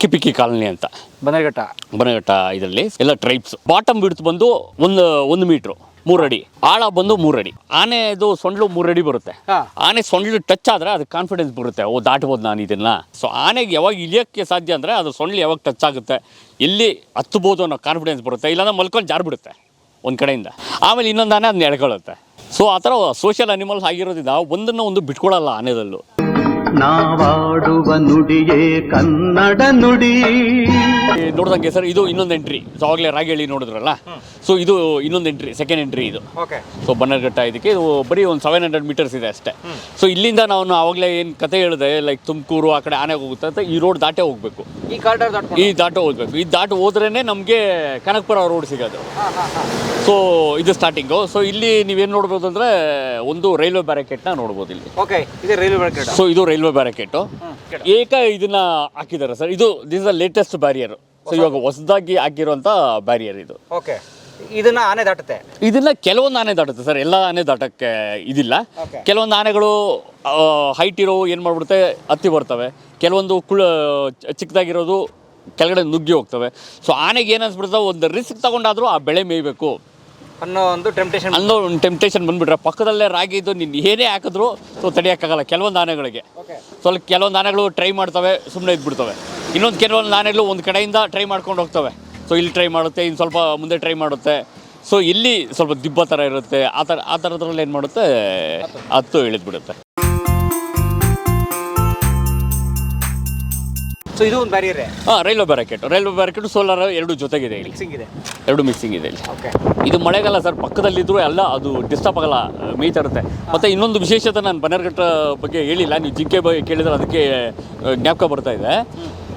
ಅಕ್ಕಿಪಿಕ್ಕಿ colony ಅಂತ ಬನಘಟ್ಟ ಇದರಲ್ಲಿ ಎಲ್ಲ ಟ್ರೈಬ್ಸ್. ಬಾಟಮ್ ಬಿಡ್ತು ಬಂದು ಒಂದು ಮೀಟ್ರು 3 ಅಡಿ, ಆಳ ಬಂದು 3 ಅಡಿ. ಆನೆದು ಸೊಂಡ್ಲು 3 ಅಡಿ ಬರುತ್ತೆ. ಆನೆ ಸೊಂಡ್ಲು ಟಚ್ ಆದ್ರೆ ಅದಕ್ಕೆ ಕಾನ್ಫಿಡೆನ್ಸ್ ಬರುತ್ತೆ, ದಾಟ್ಬೋದು ನಾನು ಇದನ್ನ. ಸೊ ಆನೆಗೆ ಯಾವಾಗ ಇಳಿಯೋಕ್ಕೆ ಸಾಧ್ಯ ಅಂದರೆ ಅದು ಸೊಂಡ್ಲು ಯಾವಾಗ ಟಚ್ ಆಗುತ್ತೆ, ಎಲ್ಲಿ ಹತ್ಬೋದು ಅನ್ನೋ ಕಾನ್ಫಿಡೆನ್ಸ್ ಬರುತ್ತೆ. ಇಲ್ಲಾಂದ್ರೆ ಮಲ್ಕೊಂಡು ಜಾರು ಬಿಡುತ್ತೆ ಒಂದು ಕಡೆಯಿಂದ, ಆಮೇಲೆ ಇನ್ನೊಂದು ಆನೆ ಅದನ್ನ ಎಳ್ಕೊಳ್ಳುತ್ತೆ. ಸೊ ಆ ಥರ ಸೋಷಿಯಲ್ ಅನಿಮಲ್ಸ್ ಆಗಿರೋದ್ರಿಂದ ಒಂದನ್ನು ಬಿಟ್ಕೊಡಲ್ಲ ಆನೆದಲ್ಲೂ. ನಾವಾಡುವ ನುಡಿಯೇ ಕನ್ನಡ ನುಡಿ. ನೋಡ್ದಂಗೆ ಸರ್, ಇದು ಇನ್ನೊಂದು ಎಂಟ್ರಿ. ಸೊ ಆವಾಗಲೇ ರಾಗಿಹಳ್ಳಿ ನೋಡಿದ್ರಲ್ಲ, ಸೊ ಇದು ಇನ್ನೊಂದು ಎಂಟ್ರಿ, ಸೆಕೆಂಡ್ ಎಂಟ್ರಿ ಇದು. ಸೊ ಬನ್ನರ್ಘಟ್ಟ ಇದಕ್ಕೆ ಇದು ಬರೀ ಒಂದು 700 ಮೀಟರ್ಸ್ ಇದೆ ಅಷ್ಟೇ. ಸೊ ಇಲ್ಲಿಂದ ನಾವು ಆವಾಗಲೇ ಏನು ಕತೆ ಹೇಳಿದೆ, ಲೈಕ್ ತುಮಕೂರು ಆ ಕಡೆ ಆನೆ ಹೋಗುತ್ತೆ ಅಂತ, ಈ ರೋಡ್ ದಾಟೇ ಹೋಗ್ಬೇಕು, ಈ ದಾಟ ಹೋಗ್ಬೇಕು. ಈ ದಾಟ ಹೋದ್ರೇನೆ ನಮಗೆ ಕನಕಪುರ ರೋಡ್ ಸಿಗೋದು. ಸೊ ಇದು ಸ್ಟಾರ್ಟಿಂಗು. ಸೊ ಇಲ್ಲಿ ನೀವೇನು ನೋಡ್ಬೋದು ಅಂದರೆ ಒಂದು ರೈಲ್ವೆ ಬ್ಯಾರಿಕೇಡ್ನ ನೋಡ್ಬೋದು ಇಲ್ಲಿ. ಸೊ ಇದು ರೈಲ್ವೆ ಬ್ಯಾರಿಕೇಟು. ಇದನ್ನ ಹಾಕಿದ್ದಾರೆ sir. This the latest barrier. So ಇವಾಗ ಹೊಸದಾಗಿ ಹಾಕಿರುವಂತ ಬ್ಯಾರಿಯರ್ ಇದು. ಇದನ್ನ ಆನೆ ದಾಟುತ್ತೆ. ಇದನ್ನ ಕೆಲವೊಂದು ಆನೆ ದಾಟುತ್ತೆ ಸರ್, ಎಲ್ಲ ಆನೆ ದಾಟಕ್ಕೆ ಇದಿಲ್ಲ. ಕೆಲವೊಂದು ಆನೆಗಳು ಹೈಟ್ ಇರೋ ಏನು ಮಾಡ್ಬಿಡುತ್ತೆ, ಹತ್ತಿ ಬರ್ತವೆ. ಕೆಲವೊಂದು ಚಿಕ್ಕದಾಗಿರೋದು ಕೆಳಗಡೆ ನುಗ್ಗಿ ಹೋಗ್ತವೆ. ಸೊ ಆನೆಗೆ ಏನು ಅನ್ಸ್ಬಿಡ್ತಾವೆ, ಒಂದು ರಿಸ್ಕ್ ತಗೊಂಡಾದ್ರೂ ಆ ಬೆಳೆ ಮೇಯ್ಬೇಕು ಅನ್ನೋ ಒಂದು ಟೆಂಪ್ಟೇಷನ್ ಬಂದ್ಬಿಟ್ರೆ ಪಕ್ಕದಲ್ಲೇ ರಾಗಿ ಇದ್ದು ನೀನು ಏನೇ ಹಾಕಿದ್ರು ಸೊ ತಡೆಯೋಕ್ಕಾಗಲ್ಲ ಕೆಲವೊಂದು ಆನೆಗಳಿಗೆ. ಸ್ವಲ್ಪ ಕೆಲವೊಂದು ಆನೆಗಳು ಟ್ರೈ ಮಾಡ್ತವೆ, ಸುಮ್ಮನೆ ಇದ್ಬಿಡ್ತವೆ. ಕೆಲವೊಂದು ಆನೆಗಳು ಒಂದು ಕಡೆಯಿಂದ ಟ್ರೈ ಮಾಡ್ಕೊಂಡು ಹೋಗ್ತವೆ. ಸೊ ಇಲ್ಲಿ ಟ್ರೈ ಮಾಡುತ್ತೆ, ಇನ್ನು ಸ್ವಲ್ಪ ಮುಂದೆ ಟ್ರೈ ಮಾಡುತ್ತೆ. ಸೊ ಇಲ್ಲಿ ಸ್ವಲ್ಪ ದಿಬ್ಬ ಥರ ಇರುತ್ತೆ, ಆ ಥರದ್ರಲ್ಲಿ ಏನು ಮಾಡುತ್ತೆ, ಹತ್ತು ಇಳಿದ್ಬಿಡುತ್ತೆ. ಸೊ ಇದು ಒಂದು ಬ್ಯಾರಿಯರ್. ರೈಲ್ವೆ ಬ್ಯಾರಿಕೇಟು ಸೋಲಾರ್ ಎರಡು ಜೊತೆಗಿದೆ ಇಲ್ಲಿ, ಎರಡು ಮಿಕ್ಸಿಂಗ್ ಇದೆ ಇಲ್ಲಿ. ಇದು ಮಳೆಗಾಲ ಸರ್, ಪಕ್ಕದಲ್ಲಿದ್ದರೂ ಎಲ್ಲ ಅದು ಡಿಸ್ಟರ್ಬ್ ಆಗಲ್ಲ, ಮೇಯ್ತಾ ಇರುತ್ತೆ. ಮತ್ತು ಇನ್ನೊಂದು ವಿಶೇಷತೆ ನಾನು ಬನ್ನರ್ಘಟ್ಟ ಬಗ್ಗೆ ಹೇಳಿಲ್ಲ, ನೀವು ಜಿಂಕೆ ಬಗ್ಗೆ ಕೇಳಿದ್ರೆ ಅದಕ್ಕೆ ಜ್ಞಾಪಕ ಬರ್ತಾ ಇದೆ.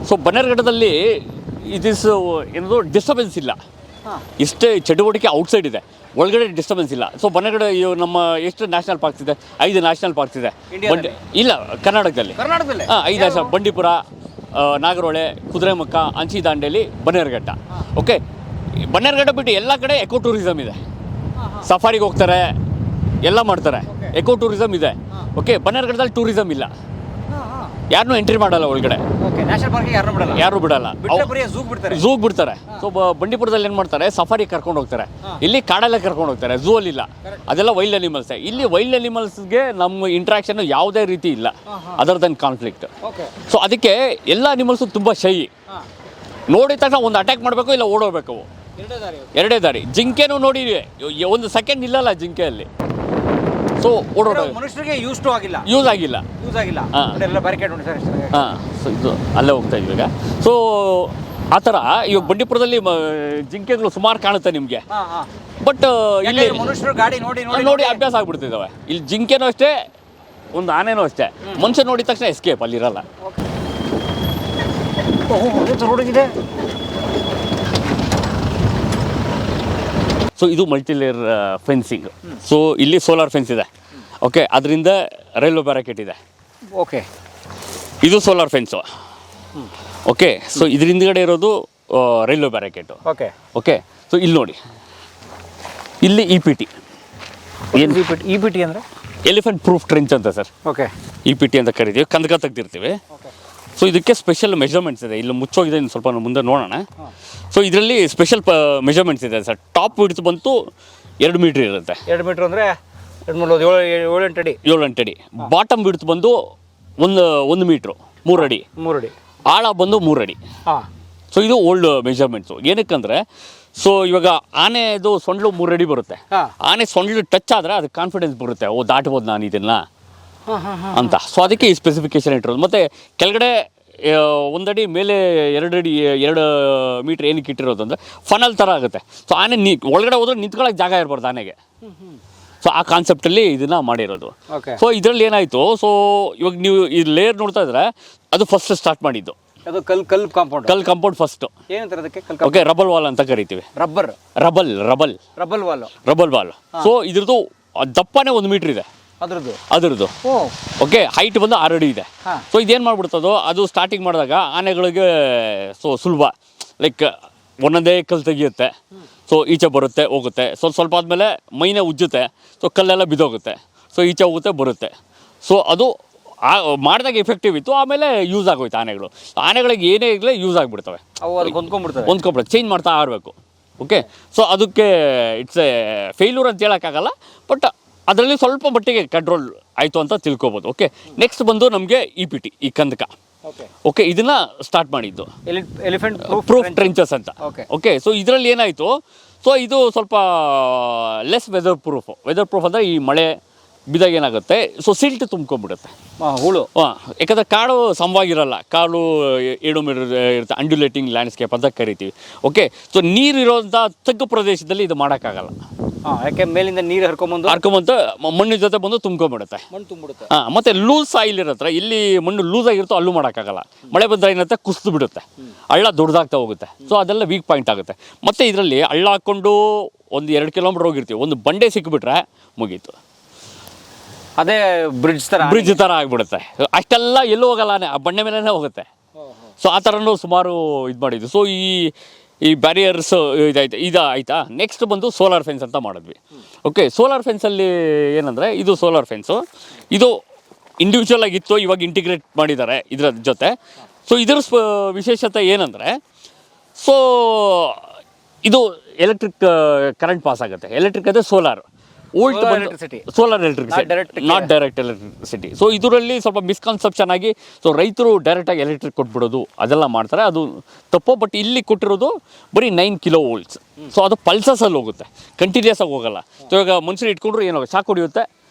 ಸೊ ಬನ್ನರ್ಘಟ್ಟದಲ್ಲಿ ಏನದು ಡಿಸ್ಟರ್ಬೆನ್ಸ್ ಇಲ್ಲ. ಇಷ್ಟೇ ಚಟುವಟಿಕೆ ಔಟ್ಸೈಡ್ ಇದೆ, ಒಳಗಡೆ ಡಿಸ್ಟರ್ಬೆನ್ಸ್ ಇಲ್ಲ. ಸೊ ಬನ್ನರ್ಘಟ್ಟ ನಮ್ಮ ಎಷ್ಟು ನ್ಯಾಷನಲ್ ಪಾರ್ಕ್ಸ್ ಇದೆ? 5 ನ್ಯಾಷನಲ್ ಪಾರ್ಕ್ಸ್ ಇದೆ. ಇಲ್ಲ, ಕರ್ನಾಟಕದಲ್ಲಿ 5 ನ್ಯಾಷನಲ್: ಬಂಡೀಪುರ, ನಾಗರೋಳೆ, ಕುದುರೆಮುಖ, ಅಂಚಿದಾಂಡೇಲಿ, ಬನ್ನರ್ಘಟ್ಟ. ಓಕೆ, ಬನ್ನರ್ಘಟ್ಟ ಬಿಟ್ಟು ಎಲ್ಲ ಕಡೆ ಎಕೋ ಟೂರಿಸಮ್ ಇದೆ. ಸಫಾರಿಗೆ ಹೋಗ್ತಾರೆ, ಎಲ್ಲ ಮಾಡ್ತಾರೆ, ಎಕೋ ಟೂರಿಸಮ್ ಇದೆ. ಓಕೆ, ಬನ್ನರ್ಘಟ್ಟದಲ್ಲಿ ಟೂರಿಸಮ್ ಇಲ್ಲ, ಯಾರನ್ನೂ ಎಂಟ್ರಿ ಮಾಡಲ್ಲ ಒಳಗಡೆ, ಯಾರು ಬಿಡಲ್ಲ, ಝೂಗ್ ಬಿಡ್ತಾರೆ. ಸೊ ಬಂಡೀಪುರದಲ್ಲಿ ಏನು ಮಾಡ್ತಾರೆ, ಸಫಾರಿ ಕರ್ಕೊಂಡು ಹೋಗ್ತಾರೆ. ಇಲ್ಲಿ ಕಾಡಲ್ಲೇ ಕರ್ಕೊಂಡು ಹೋಗ್ತಾರೆ, ಝೂ ಅಲ್ಲಿ ಇಲ್ಲ, ಅದೆಲ್ಲ ವೈಲ್ಡ್ ಅನಿಮಲ್ಸೇ. ಇಲ್ಲಿ ವೈಲ್ಡ್ ಅನಿಮಲ್ಸ್ಗೆ ನಮ್ಮ ಇಂಟ್ರಾಕ್ಷನ್ ಯಾವುದೇ ರೀತಿ ಇಲ್ಲ, ಅದರ್ ದೆನ್ ಕಾನ್ಫ್ಲಿಕ್ಟ್. ಸೊ ಅದಕ್ಕೆ ಎಲ್ಲ ಅನಿಮಲ್ಸು ತುಂಬ ಶೈ. ನೋಡಿದ ತಕ್ಷಣ ಒಂದು ಅಟ್ಯಾಕ್ ಮಾಡಬೇಕು, ಇಲ್ಲ ಓಡೋಗ್ಬೇಕು, ಎರಡೇ ದಾರಿ. ಜಿಂಕೆನೂ ನೋಡಿ ಒಂದು ಸೆಕೆಂಡ್ ಇಲ್ಲಲ್ಲ ಜಿಂಕೆಯಲ್ಲಿ. ಸೊ ಮನುಷ್ಯರಿಗೆ ಯೂಸ್ ಆಗಿಲ್ಲ. ಸೊ ಇದು ಅಲ್ಲೇ ಹೋಗ್ತಾ ಇದ್ವಿ ಈಗ. ಸೊ ಆ ಥರ ಇವಾಗ ಬಂಡೀಪುರದಲ್ಲಿ ಜಿಂಕೆಗಳು ಸುಮಾರು ಕಾಣುತ್ತೆ ನಿಮಗೆ. ಬಟ್ ಇಲ್ಲಿ ಮನುಷ್ಯರು ಗಾಡಿ ನೋಡಿ ಅಭ್ಯಾಸ ಆಗ್ಬಿಡ್ತಿದ್ದಾವೆ. ಇಲ್ಲಿ ಜಿಂಕೆನೂ ಅಷ್ಟೇ, ಒಂದು ಆನೆನೂ ಅಷ್ಟೇ, ಮನುಷ್ಯ ನೋಡಿದ ತಕ್ಷಣ ಎಸ್ಕೇಪ್ ಅಲ್ಲಿರಲ್ಲ. ಸೊ ಇದು ಮಲ್ಟಿಲೇಯರ್ ಫೆನ್ಸಿಂಗ್. ಸೊ ಇಲ್ಲಿ ಸೋಲಾರ್ ಫೆನ್ಸ್ ಇದೆ. ಓಕೆ, ಅದರಿಂದ ರೈಲ್ವೆ ಬ್ಯಾರಿಕೇಡ್ ಇದೆ. ಓಕೆ, ಇದು ಸೋಲಾರ್ ಫೆನ್ಸು. ಓಕೆ, ಸೊ ಇದ್ರ ಹಿಂದ್ಗಡೆ ಇರೋದು ರೈಲ್ವೆ ಬ್ಯಾರಿಕೇಡು. ಓಕೆ, ಸೊ ಇಲ್ಲಿ ನೋಡಿ, ಇಲ್ಲಿ EPT. EPT ಅಂದರೆ ಎಲಿಫೆಂಟ್ ಪ್ರೂಫ್ ಟ್ರೆಂಚ್ ಅಂತ ಸರ್. ಓಕೆ, EPT ಅಂತ ಕರಿತೀವಿ, ಕಂದಕ ತೆಗ್ದಿರ್ತೀವಿ. ಸೊ ಇದಕ್ಕೆ ಸ್ಪೆಷಲ್ ಮೆಜರ್ಮೆಂಟ್ಸ್ ಇದೆ. ಇಲ್ಲಿ ಮುಚ್ಚೋಗಿದೆ, ಇನ್ನು ಸ್ವಲ್ಪ ಮುಂದೆ ನೋಡೋಣ. ಸೊ ಇದರಲ್ಲಿ ಸ್ಪೆಷಲ್ ಮೆಜರ್ಮೆಂಟ್ಸ್ ಇದೆ ಸರ್. ಟಾಪ್ ವಿಡ್ತ್ ಬಂತು 2 ಮೀಟ್ರ್ ಇರುತ್ತೆ. 2 ಮೀಟ್ರ್ ಅಂದರೆ 7-8 ಅಡಿ. 7-8 ಅಡಿ. ಬಾಟಮ್ ವಿಡ್ತ್ ಬಂದು ಒಂದು ಮೀಟ್ರು 3 ಅಡಿ. ಆಳ ಬಂದು 3 ಅಡಿ. ಸೊ ಇದು ಓಲ್ಡ್ ಮೆಜರ್ಮೆಂಟ್ಸು. ಏನಕ್ಕಂದರೆ, ಸೊ ಇವಾಗ ಆನೆದು ಸೊಂಡ್ಲು 3 ಅಡಿ ಬರುತ್ತೆ. ಆನೆ ಸೊಂಡ್ಲು ಟಚ್ ಆದರೆ ಅದಕ್ಕೆ ಕಾನ್ಫಿಡೆನ್ಸ್ ಬರುತ್ತೆ, ದಾಟ್ಬೋದು ನಾನು ಇದನ್ನು ಅಂತ. ಸೊ ಅದಕ್ಕೆ ಈ ಸ್ಪೆಸಿಫಿಕೇಶನ್ ಇಟ್ಟಿರೋದು. ಮತ್ತು ಕೆಳಗಡೆ 1 ಅಡಿ, ಮೇಲೆ 2 ಅಡಿ 2 ಮೀಟ್ರ್ ಏನಕ್ಕೆ ಇಟ್ಟಿರೋದು ಅಂದರೆ ಫನಲ್ ಥರ ಆಗುತ್ತೆ. ಸೊ ಆನೆ ಒಳಗಡೆ ಹೋದ್ರೆ ನಿಂತ್ಕೊಳ್ಳೋಕೆ ಜಾಗ ಇರಬಾರ್ದು ಆನೆಗೆ. ಸೊ ಆ ಕಾನ್ಸೆಪ್ಟಲ್ಲಿ ಇದನ್ನು ಮಾಡಿರೋದು. ಸೊ ಇದರಲ್ಲಿ ಏನಾಯಿತು, ಸೊ ಇವಾಗ ನೀವು ಈ ಲೇಯರ್ ನೋಡ್ತಾ ಇದ್ರೆ ಅದು ಫಸ್ಟ್ ಸ್ಟಾರ್ಟ್ ಮಾಡಿದ್ದು. ಅದು ಕಲ್ ಕಾಂಪೌಂಡ್ ಫಸ್ಟ್. ಏನಂತಾರೆ ಅದಕ್ಕೆ? ಓಕೆ, ರಬಲ್ ವಾಲ್ ಅಂತ ಕರಿತೀವಿ. Rebel wall. ಸೊ ಇದ್ರದ್ದು ದಪ್ಪನೇ 1 ಮೀಟ್ರ್ ಇದೆ ಅದ್ರದ್ದು. ಓಕೆ, ಹೈಟ್ ಬಂದು 6 ಅಡಿ ಇದೆ. ಸೊ ಇದೇನು ಮಾಡ್ಬಿಡ್ತದೋ, ಅದು ಸ್ಟಾರ್ಟಿಂಗ್ ಮಾಡಿದಾಗ ಆನೆಗಳಿಗೆ ಸೊ ಸುಲಭ, ಲೈಕ್ ಒಂದೊಂದೇ ಕಲ್ಲು ತೆಗಿಯುತ್ತೆ. ಸೊ ಈಚೆ ಬರುತ್ತೆ, ಹೋಗುತ್ತೆ. ಸ್ವಲ್ಪ ಆದಮೇಲೆ ಮೈನೇ ಉಜ್ಜುತ್ತೆ. ಸೊ ಕಲ್ಲೆಲ್ಲ ಬಿದ್ದೋಗುತ್ತೆ. ಸೊ ಈಚೆ ಹೋಗುತ್ತೆ, ಬರುತ್ತೆ. ಸೊ ಅದು ಮಾಡಿದಾಗ ಎಫೆಕ್ಟಿವ್ ಇತ್ತು, ಆಮೇಲೆ ಯೂಸ್ ಆಗೋಯ್ತು ಆನೆಗಳು. ಆನೆಗಳಿಗೆ ಏನೇ ಆಗಲೇ ಯೂಸ್ ಆಗಿಬಿಡ್ತವೆ, ಅವು ಅಲ್ಲಿ ಹೊಂದ್ಕೊಂಡ್ಬಿಡ್ತವೆ. ಹೊಂದ್ಕೊಬಿಡುತ್ತೆ, ಚೇಂಜ್ ಮಾಡ್ತಾ ಇರಬೇಕು. ಓಕೆ, ಸೊ ಅದಕ್ಕೆ ಇಟ್ಸ್ ಎ ಫೇಲ್ಯೂರ್ ಅಂತ ಹೇಳೋಕ್ಕಾಗಲ್ಲ, ಬಟ್ ಅದರಲ್ಲಿ ಸ್ವಲ್ಪ ಮಟ್ಟಿಗೆ ಕಂಟ್ರೋಲ್ ಆಯಿತು ಅಂತ ತಿಳ್ಕೊಬೋದು. ಓಕೆ, ನೆಕ್ಸ್ಟ್ ಬಂದು ನಮಗೆ ಇ ಪಿ ಟಿ, ಈ ಕಂದಕ. ಓಕೆ, ಇದನ್ನು ಸ್ಟಾರ್ಟ್ ಮಾಡಿದ್ದು ಎಲಿಫೆಂಟ್ ಪ್ರೂಫ್ ಟ್ರೆಂಚಸ್ ಅಂತ. ಓಕೆ. ಓಕೆ, ಸೊ ಇದರಲ್ಲಿ ಏನಾಯಿತು, ಸೊ ಇದು ಸ್ವಲ್ಪ ಲೆಸ್ ವೆದರ್ ಪ್ರೂಫ್ ಅಂದರೆ ಈ ಮಳೆ ಬಿದ್ದಾಗ ಏನಾಗುತ್ತೆ, ಸೊ ಸಿಲ್ಟ್ ತುಂಬ್ಕೊಂಡ್ಬಿಡುತ್ತೆ, ಹುಳು. ಯಾಕಂದರೆ ಕಾಡು ಸಮವಾಗಿರಲ್ಲ, ಕಾಡು 7 ಮೀಟರ್ ಇರುತ್ತೆ, ಅಂಡ್ಯುಲೇಟಿಂಗ್ ಲ್ಯಾಂಡ್ಸ್ಕೇಪ್ ಅಂತ ಕರಿತೀವಿ. ಓಕೆ, ಸೊ ನೀರಿರೋಂಥ ತಗ್ಗು ಪ್ರದೇಶದಲ್ಲಿ ಇದು ಮಾಡೋಕ್ಕಾಗಲ್ಲ. ಯಾಕೆ ಮೇಲಿಂದ ನೀರು ಹರ್ಕೊಂಬಂದು ಮಣ್ಣಿನ ಜೊತೆ ಬಂದು ತುಂಬ್ಕೊಂಡ್ಬಿಡುತ್ತೆ. ಮಣ್ಣು ತುಂಬಿಡುತ್ತೆ. ಮತ್ತು ಲೂಸ್ ಸಾಯಿಲ್ ಇರತ್ತೆ, ಇಲ್ಲಿ ಮಣ್ಣು ಲೂಸ್ ಆಗಿರುತ್ತೋ ಅಲ್ಲೂ ಮಾಡೋಕ್ಕಾಗಲ್ಲ. ಮಳೆ ಬಂದರೆ ಏನಂತೆ ಕುಸಿದು ಬಿಡುತ್ತೆ, ಹಳ್ಳ ದೊಡ್ಡದಾಗ್ತಾ ಹೋಗುತ್ತೆ. ಸೊ ಅದೆಲ್ಲ ವೀಕ್ ಪಾಯಿಂಟ್ ಆಗುತ್ತೆ. ಮತ್ತು ಇದರಲ್ಲಿ ಹಳ್ಳ ಹಾಕ್ಕೊಂಡು 1-2 ಕಿಲೋಮೀಟ್ರ್ ಹೋಗಿರ್ತೀವಿ, ಒಂದು ಬಂಡೆ ಸಿಕ್ಕಿಬಿಟ್ರೆ ಮುಗೀತು, ಅದೇ ಬ್ರಿಡ್ಜ್ ಥರ ಆಗಿಬಿಡುತ್ತೆ. ಅಷ್ಟೆಲ್ಲ ಎಲ್ಲೂ ಹೋಗಲ್ಲ, ಆ ಬಂಡೆ ಮೇಲೇ ಹೋಗುತ್ತೆ. ಸೊ ಆ ಥರನೂ ಸುಮಾರು ಇದು ಮಾಡಿದ್ವಿ. ಸೊ ಈ ಬ್ಯಾರಿಯರ್ಸ್ ಆಯಿತಾ. ನೆಕ್ಸ್ಟ್ ಬಂದು ಸೋಲಾರ್ ಫೆನ್ಸ್ ಅಂತ ಮಾಡಿದ್ವಿ. ಓಕೆ, ಸೋಲಾರ್ ಫೆನ್ಸಲ್ಲಿ ಏನಂದರೆ, ಇದು ಸೋಲಾರ್ ಫೆನ್ಸು, ಇದು ಇಂಡಿವಿಜುವಲ್ ಆಗಿತ್ತು, ಇವಾಗ ಇಂಟಿಗ್ರೇಟ್ ಮಾಡಿದ್ದಾರೆ ಇದರ ಜೊತೆ. ಸೊ ಇದರ ವಿಶೇಷತೆ ಏನಂದರೆ, ಸೊ ಇದು ಎಲೆಕ್ಟ್ರಿಕ್ ಕರೆಂಟ್ ಪಾಸ್ ಆಗುತ್ತೆ. ಎಲೆಕ್ಟ್ರಿಕ್ ಅಂದರೆ solar solar electricity, not direct electricity. So ಇದರಲ್ಲಿ ಸ್ವಲ್ಪ ಮಿಸ್ಕನ್ಸೆಪ್ಷನ್ ಆಗಿ, ಸೊ ರೈತರು ಡೈರೆಕ್ಟಾಗಿ ಎಲೆಕ್ಟ್ರಿಕ್ ಕೊಟ್ಬಿಡೋದು ಅದೆಲ್ಲ ಮಾಡ್ತಾರೆ, ಅದು ತಪ್ಪು. ಬಟ್ ಇಲ್ಲಿ ಕೊಟ್ಟಿರೋದು ಬರೀ 9 kV. ಸೊ ಅದು ಪಲ್ಸಸಲ್ಲಿ ಹೋಗುತ್ತೆ, ಕಂಟಿನ್ಯೂಸ್ ಆಗಿ ಹೋಗಲ್ಲ. ಸೊ ಇವಾಗ ಮನುಷ್ಯರು ಇಟ್ಕೊಂಡ್ರು ಏನೋ ಶಾಕ್ ಹೊಡಿಯುತ್ತೆ.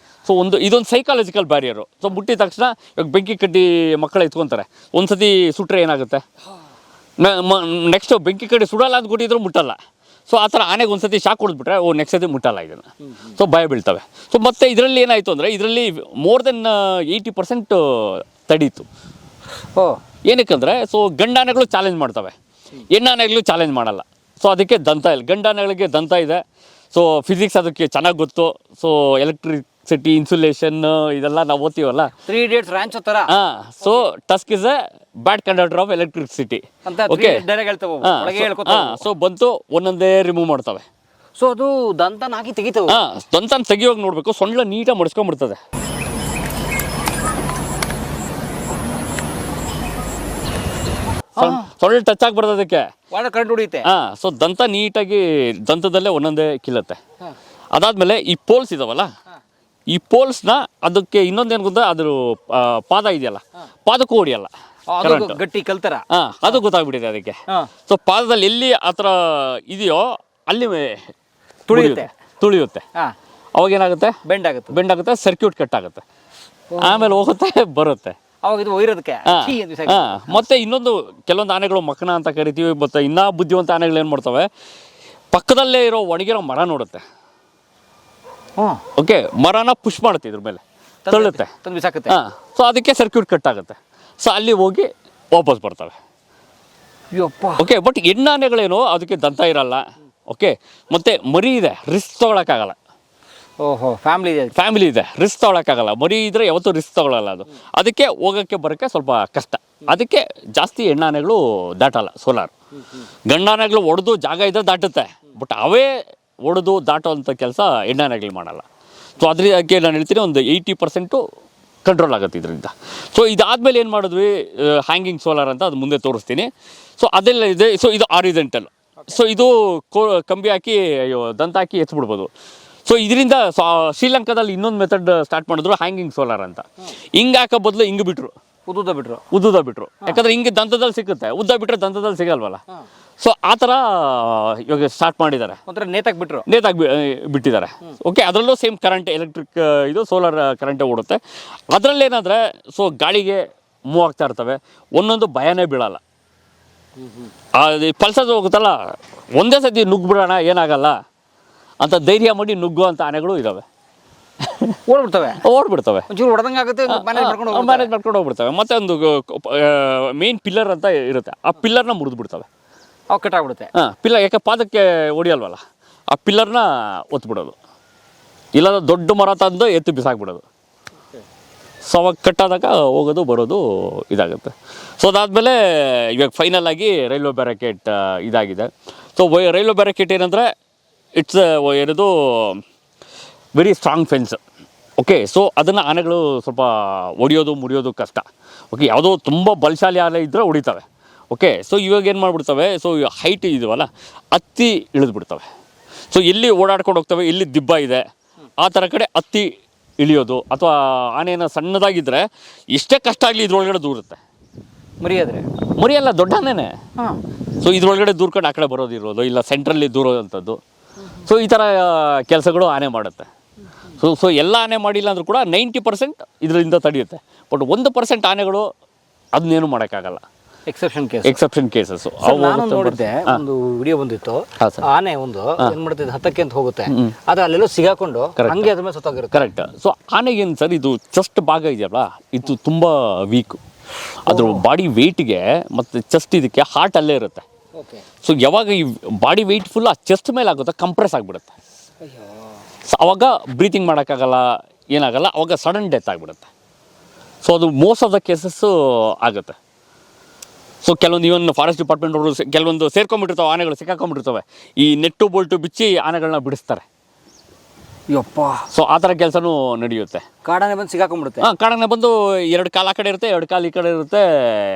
ಸೊ ಇದೊಂದು ಸೈಕಾಲಜಿಕಲ್ ಬ್ಯಾರಿಯರು. ಸೊ ಮುಟ್ಟಿದ ತಕ್ಷಣ ಇವಾಗ ಬೆಂಕಿ ಕಡ್ಡಿ ಮಕ್ಕಳು ಎತ್ಕೊತಾರೆ, ಒಂದು ಸತಿ ಸುಟ್ಟರೆ ಏನಾಗುತ್ತೆ, ನೆಕ್ಸ್ಟ್ ಬೆಂಕಿ ಕಡ್ಡಿ ಸುಡಲ್ಲ ಅಂತ ಕೊಟ್ಟಿದ್ರು ಮುಟ್ಟಲ್ಲ. ಸೊ ಆ ಥರ ಆನೆಗೆ ಒಂದು ಸತಿ ಶಾಕ್ ಹೊಡೆದ್ಬಿಟ್ರೆ ನೆಕ್ಸ್ಟ್ ಸತಿ ಮುಟ್ಟಲ್ಲ ಇದನ್ನು. ಸೊ ಭಯ ಬೀಳ್ತವೆ. ಸೊ ಮತ್ತು ಇದರಲ್ಲಿ ಏನಾಯಿತು ಅಂದರೆ, ಇದರಲ್ಲಿ ಮೋರ್ ದೆನ್ 80% ತಡೀತು. ಏನಕ್ಕಂದರೆ, ಸೊ ಗಂಡಾನೆಗಳು ಚಾಲೆಂಜ್ ಮಾಡ್ತವೆ, ಹೆಣ್ಣಾನೆಗಳು ಚಾಲೆಂಜ್ ಮಾಡಲ್ಲ. ಸೊ ಅದಕ್ಕೆ ದಂತ ಇಲ್ಲ, ಗಂಡಾನೆಗಳಿಗೆ ದಂತ ಇದೆ. ಸೊ ಫಿಸಿಕ್ಸ್ ಅದಕ್ಕೆ ಚೆನ್ನಾಗಿ ಗೊತ್ತು. ಸೊ ಎಲೆಕ್ಟ್ರಿಸಿಟಿ, ಇನ್ಸುಲೇಷನ್ ಇದೆಲ್ಲ ನಾವು ಓದ್ತೀವಲ್ಲ, 3 Idiots ರ್ಯಾಂಚ್ ಥರ. So Tusk is a bad conductor of electricity. Okay, so ಬಂತು ಒಂದೊಂದೇ ರಿಮೂವ್ ಮಾಡ್ತವೆ. ಸೊ ಅದು ದಂತನ ಹಾಕಿ ತೆಗಿತವೆ. ದಂತನ ತೆಗಿಯೋಗಿ ನೋಡಬೇಕು, ಸೊಂಡ್ಲ ನೀಟಾಗಿ ಮಡಿಸ್ಕೊಂಡ್ಬಿಡ್ತದೆ. ಸೊಳ್ಳೆ ಟಚ್ ಆಗ್ಬಾರ್ದು ಅದಕ್ಕೆ, ಕರೆಂಟ್ ಹೊಡಿಯುತ್ತೆ. ಸೊ ದಂತ ನೀಟಾಗಿ ದಂತದಲ್ಲೇ ಒಂದೊಂದೇ ಕಿಲ್ಲತ್ತೆ. ಅದಾದಮೇಲೆ ಈ ಪೋಲ್ಸ್ ಇದಾವಲ್ಲ, ಈ ಪೋಲ್ಸ್ನ ಅದಕ್ಕೆ ಇನ್ನೊಂದೇನು ಗೊತ್ತಾ, ಅದ್ರ ಪಾದ ಇದೆಯಲ್ಲ, ಪಾದಕ್ಕೂ ಹೊಡಿಯಲ್ಲ, ಗಟ್ಟಿ ಕಲ್ತರ. ಅದು ಗೊತ್ತಾಗ್ಬಿಟ್ಟಿದೆ ಅದಕ್ಕೆ. ಸೊ ಪಾದದಲ್ಲಿ ಎಲ್ಲಿ ಆ ಥರ ಇದೆಯೋ ಅಲ್ಲಿ ತುಳಿಯುತ್ತೆ. ಅವಾಗ ಏನಾಗುತ್ತೆ, ಬೆಂಡ್ ಆಗುತ್ತೆ, ಸರ್ಕ್ಯೂಟ್ ಕಟ್ ಆಗುತ್ತೆ, ಆಮೇಲೆ ಹೋಗುತ್ತೆ ಬರುತ್ತೆ. ಅವಾಗ ಇದು ಒಯ್ಯೋದಕ್ಕೆ. ಮತ್ತೆ ಇನ್ನೊಂದು, ಕೆಲವೊಂದು ಆನೆಗಳು ಮಕ್ಕನ ಅಂತ ಕರಿತೀವಿ. ಮತ್ತು ಇನ್ನೂ ಬುದ್ಧಿವಂತ ಆನೆಗಳು ಏನು ಮಾಡ್ತವೆ, ಪಕ್ಕದಲ್ಲೇ ಇರೋ ಒಣಗಿರೋ ಮರ ನೋಡುತ್ತೆ. ಓಕೆ, ಮರನ ಪುಷ್ ಮಾಡುತ್ತೆ, ಇದ್ರ ಮೇಲೆ ತಳ್ಳುತ್ತೆ. ಸೊ ಅದಕ್ಕೆ ಸರ್ಕ್ಯೂಟ್ ಕಟ್ ಆಗುತ್ತೆ. ಸೊ ಅಲ್ಲಿ ಹೋಗಿ ವಾಪಸ್ ಬರ್ತವೆ. ಓಕೆ, ಬಟ್ ಹೆಣ್ಣಾನೆಗಳೇನು ಅದಕ್ಕೆ ದಂತ ಇರಲ್ಲ. ಓಕೆ, ಮತ್ತು ಮರಿ ಇದೆ, ರಿಸ್ಕ್ ತೊಗೊಳಕ್ಕಾಗಲ್ಲ. ಫ್ಯಾಮಿಲಿ ಇದೆ, ರಿಸ್ಕ್ ತೊಗೊಳಕ್ಕಾಗಲ್ಲ. ಮರಿ ಇದ್ರೆ ಯಾವತ್ತೂ ರಿಸ್ಕ್ ತೊಗೊಳಲ್ಲ ಅದು. ಅದಕ್ಕೆ ಹೋಗೋಕ್ಕೆ ಬರೋಕ್ಕೆ ಸ್ವಲ್ಪ ಕಷ್ಟ. ಅದಕ್ಕೆ ಜಾಸ್ತಿ ಹೆಣ್ಣಾನೆಗಳು ದಾಟಲ್ಲ ಸೋಲಾರ್. ಗಂಡಾನೆಗಳು ಹೊಡೆದು ಜಾಗ ಇದ್ದರೆ ದಾಟುತ್ತೆ, ಬಟ್ ಅವೇ ಹೊಡೆದು ದಾಟುವಂಥ ಕೆಲಸ ಹೆಣ್ಣಾನೆಗಳು ಮಾಡಲ್ಲ. ಸೊ ಅದಕ್ಕೆ ನಾನು ಹೇಳ್ತೀನಿ, ಒಂದು 80% ಕಂಟ್ರೋಲ್ ಆಗುತ್ತೆ ಇದರಿಂದ. ಸೊ ಇದಾದಮೇಲೆ ಏನು ಮಾಡಿದ್ವಿ, ಹ್ಯಾಂಗಿಂಗ್ ಸೋಲಾರ್ ಅಂತ, ಅದು ಮುಂದೆ ತೋರಿಸ್ತೀನಿ. ಸೊ ಅದೆಲ್ಲ ಇದೆ. ಸೊ ಇದು ಆರಿಜೆಂಟಲ್. ಸೊ ಇದು ಕಂಬಿ ಹಾಕಿ ದಂತ ಹಾಕಿ ಎತ್ಬಿಡ್ಬೋದು. ಸೊ ಇದರಿಂದ ಶ್ರೀಲಂಕಾದಲ್ಲಿ ಇನ್ನೊಂದು ಮೆಥಡ್ ಸ್ಟಾರ್ಟ್ ಮಾಡಿದ್ರು, ಹ್ಯಾಂಗಿಂಗ್ ಸೋಲಾರ್ ಅಂತ. ಹಿಂಗೆ ಹಾಕೋ ಬದಲು ಹಿಂಗೆ ಬಿಟ್ಟರು, ಉದ್ದುದ ಬಿಟ್ರು. ಯಾಕಂದರೆ ಹಿಂಗೆ ದಂತದಲ್ಲಿ ಸಿಗುತ್ತೆ, ಉದ್ದ ಬಿಟ್ಟರೆ ದಂತದಲ್ಲಿ ಸಿಗಲ್ವಲ್ಲ. ಸೊ ಆ ಥರ ಇವಾಗ ಸ್ಟಾರ್ಟ್ ಮಾಡಿದ್ದಾರೆ, ನೇತಾಗಿ ಬಿಟ್ಟಿದ್ದಾರೆ. ಓಕೆ, ಅದರಲ್ಲೂ ಸೇಮ್ ಕರೆಂಟ್, ಎಲೆಕ್ಟ್ರಿಕ್ ಇದು ಸೋಲಾರ್ ಕರೆಂಟೇ ಓಡುತ್ತೆ. ಅದರಲ್ಲೇನಾದರೆ, ಸೊ ಗಾಳಿಗೆ ಮೂವ್ ಆಗ್ತಾ ಇರ್ತವೆ, ಒಂದೊಂದು ಭಯನೇ ಬೀಳಲ್ಲ. ಅದು ಪಲ್ಸದ ಹೋಗುತ್ತಲ್ಲ, ಒಂದೇ ಸತಿ ನುಗ್ಗಿಬಿಡೋಣ ಏನಾಗಲ್ಲ ಅಂತ ಧೈರ್ಯ ಮಾಡಿ ನುಗ್ಗುವಂಥ ಆನೆಗಳು ಇದ್ದಾವೆ. ಓಡ್ಬಿಡ್ತವೆ, ಮ್ಯಾನೇಜ್ ಮಾಡ್ಕೊಂಡು ಹೋಗ್ಬಿಡ್ತವೆ. ಮತ್ತೆ ಒಂದು ಮೇನ್ ಪಿಲ್ಲರ್ ಅಂತ ಇರುತ್ತೆ, ಆ ಪಿಲ್ಲರ್ನ ಮುರಿದು ಬಿಡ್ತವೆ, ಕಟ್ಟಾಗ್ಬಿಡುತ್ತೆ. ಪಿಲ್ಲರ್ ಯಾಕೆ ಪಾದಕ್ಕೆ ಹೊಡಿಯಲ್ವಲ್ಲ, ಆ ಪಿಲ್ಲರ್ನ ಒತ್ಬಿಡೋದು, ಇಲ್ಲ ದೊಡ್ಡ ಮರ ತಂದು ಎತ್ತು ಬಿಸಾಕ್ಬಿಡೋದು. ಸೊ ಅವಾಗ ಕಟ್ಟಾದಾಗ ಹೋಗೋದು ಬರೋದು ಇದಾಗುತ್ತೆ. ಸೊ ಅದಾದಮೇಲೆ ಇವಾಗ ಫೈನಲ್ ಆಗಿ ರೈಲ್ವೆ ಬ್ಯಾರಿಕೇಡ್ ಇದಾಗಿದೆ. ಸೊ ರೈಲ್ವೆ ಬ್ಯಾರಿಕೇಡ್ ಏನಂದರೆ, ಇಟ್ಸ್ ಏನದು very strong fence. Okay, so ಅದನ್ನು ಆನೆಗಳು ಸ್ವಲ್ಪ ಹೊಡಿಯೋದು ಮುರಿಯೋದು ಕಷ್ಟ. ಓಕೆ, ಯಾವುದೋ ತುಂಬ ಬಲಶಾಲಿ ಆನೆ ಇದ್ದರೆ ಹೊಡಿತವೆ. ಓಕೆ, ಸೊ ಇವಾಗ ಏನು ಮಾಡಿಬಿಡ್ತವೆ, ಸೊ ಹೈಟ್ ಇದವಲ್ಲ ಹತ್ತಿ ಇಳಿದ್ಬಿಡ್ತವೆ. ಸೊ ಎಲ್ಲಿ ಓಡಾಡ್ಕೊಂಡು ಹೋಗ್ತವೆ, ಎಲ್ಲಿ ದಿಬ್ಬ ಇದೆ ಆ ಥರ ಕಡೆ ಹತ್ತಿ ಇಳಿಯೋದು, ಅಥವಾ ಆನೆಯನ್ನು ಸಣ್ಣದಾಗಿದ್ದರೆ ಎಷ್ಟೇ ಕಷ್ಟ ಆಗಲಿ ಇದ್ರೊಳಗಡೆ ದೂರುತ್ತೆ. ಮರಿಯಲ್ಲ, ದೊಡ್ಡ ಆನೆನೇ. ಸೊ ಇದ್ರೊಳಗಡೆ ದೂರ್ಕೊಂಡು ಆ ಕಡೆ ಬರೋದಿರೋದು, ಇಲ್ಲ ಸೆಂಟ್ರಲ್ಲಿ ದೂರೋದಂಥದ್ದು. ಸೊ ಈ ಥರ ಕೆಲಸಗಳು ಆನೆ ಮಾಡುತ್ತೆ. ಸೊ ಎಲ್ಲ ಆನೆ ಮಾಡಿಲ್ಲ ಅಂದರೂ ಕೂಡ 90% ಇದರಿಂದ ತಡೆಯುತ್ತೆ. ಬಟ್ 1% ಆನೆಗಳು ಅದನ್ನೇನು ಮಾಡೋಕ್ಕಾಗಲ್ಲ. Exception cases. ನಾನು ನೋಡಿದ್ದೆ, ಒಂದು ವಿಡಿಯೋ ಬಂದಿತ್ತು, ಆನೆ ಒಂದು ಏನ್ ಮಾಡ್ತಿದ್ದೆ, ಹತ್ತಕ್ಕೆ ಅಂತ ಹೋಗುತ್ತೆ, ಅದು ಅಲ್ಲೆಲ್ಲೋ ಸಿಗಾಕೊಂಡು ಹಂಗೆ ಅದ್ರ ಮೇಲೆ ಸತ್ತೋಗಿರುತ್ತೆ. ಕರೆಕ್ಟ್. ಸೊ ಆನೆಗೇನು ಸರ್, ಇದು ಚೆಸ್ಟ್ ಭಾಗ ಇದೆಯಲ್ಲ, ಇದು ತುಂಬ ವೀಕ್. ಅದ್ರ ಬಾಡಿ ವೆಯ್ಟ್ಗೆ ಮತ್ತು ಚೆಸ್ಟ್ ಇದಕ್ಕೆ ಹಾರ್ಟ್ ಅಲ್ಲೇ ಇರುತ್ತೆ. ಸೊ ಯಾವಾಗ ಈ ಬಾಡಿ ವೆಯ್ಟ್ ಫುಲ್ ಆ ಚೆಸ್ಟ್ ಮೇಲೆ ಆಗುತ್ತೆ, ಕಂಪ್ರೆಸ್ ಆಗಿಬಿಡುತ್ತೆ. ಸೊ ಅವಾಗ ಬ್ರೀತಿಂಗ್ ಮಾಡೋಕ್ಕಾಗಲ್ಲ, ಏನಾಗಲ್ಲ, ಅವಾಗ ಸಡನ್ ಡೆತ್ ಆಗಿಬಿಡುತ್ತೆ. ಸೊ ಅದು ಮೋಸ್ಟ್ ಆಫ್ ದ ಕೇಸಸ್ಸು ಆಗುತ್ತೆ. ಸೊ ಕೆಲವೊಂದು ಇವನ್ ಫಾರೆಸ್ಟ್ ಡಿಪಾರ್ಟ್ಮೆಂಟ್ ಅವರು ಕೆಲವೊಂದು ಸೇರ್ಕೊಂಡ್ಬಿಟ್ಟಿರ್ತಾವೆ, ಆನೆಗಳು ಸಿಕ್ಕಾಕೊಂಡ್ಬಿಟ್ಟಿರ್ತವೆ, ಈ ನೆಟ್ಟು ಬೋಲ್ಟು ಬಿಚ್ಚಿ ಆನೆಗಳನ್ನ ಬಿಡಿಸ್ತಾರೆ. ಸೊ ಆ ಥರ ಕೆಲಸನೂ ನಡೆಯುತ್ತೆ. ಕಾಡಾನೆ ಬಂದು ಸಿಕ್ಕಾಕೊಂಡ್ಬಿಡುತ್ತೆ. ಕಾಡಾನೆ ಬಂದು 2 ಕಾಲು ಆ ಕಡೆ ಇರುತ್ತೆ, 2 ಕಾಲು ಈ ಕಡೆ ಇರುತ್ತೆ,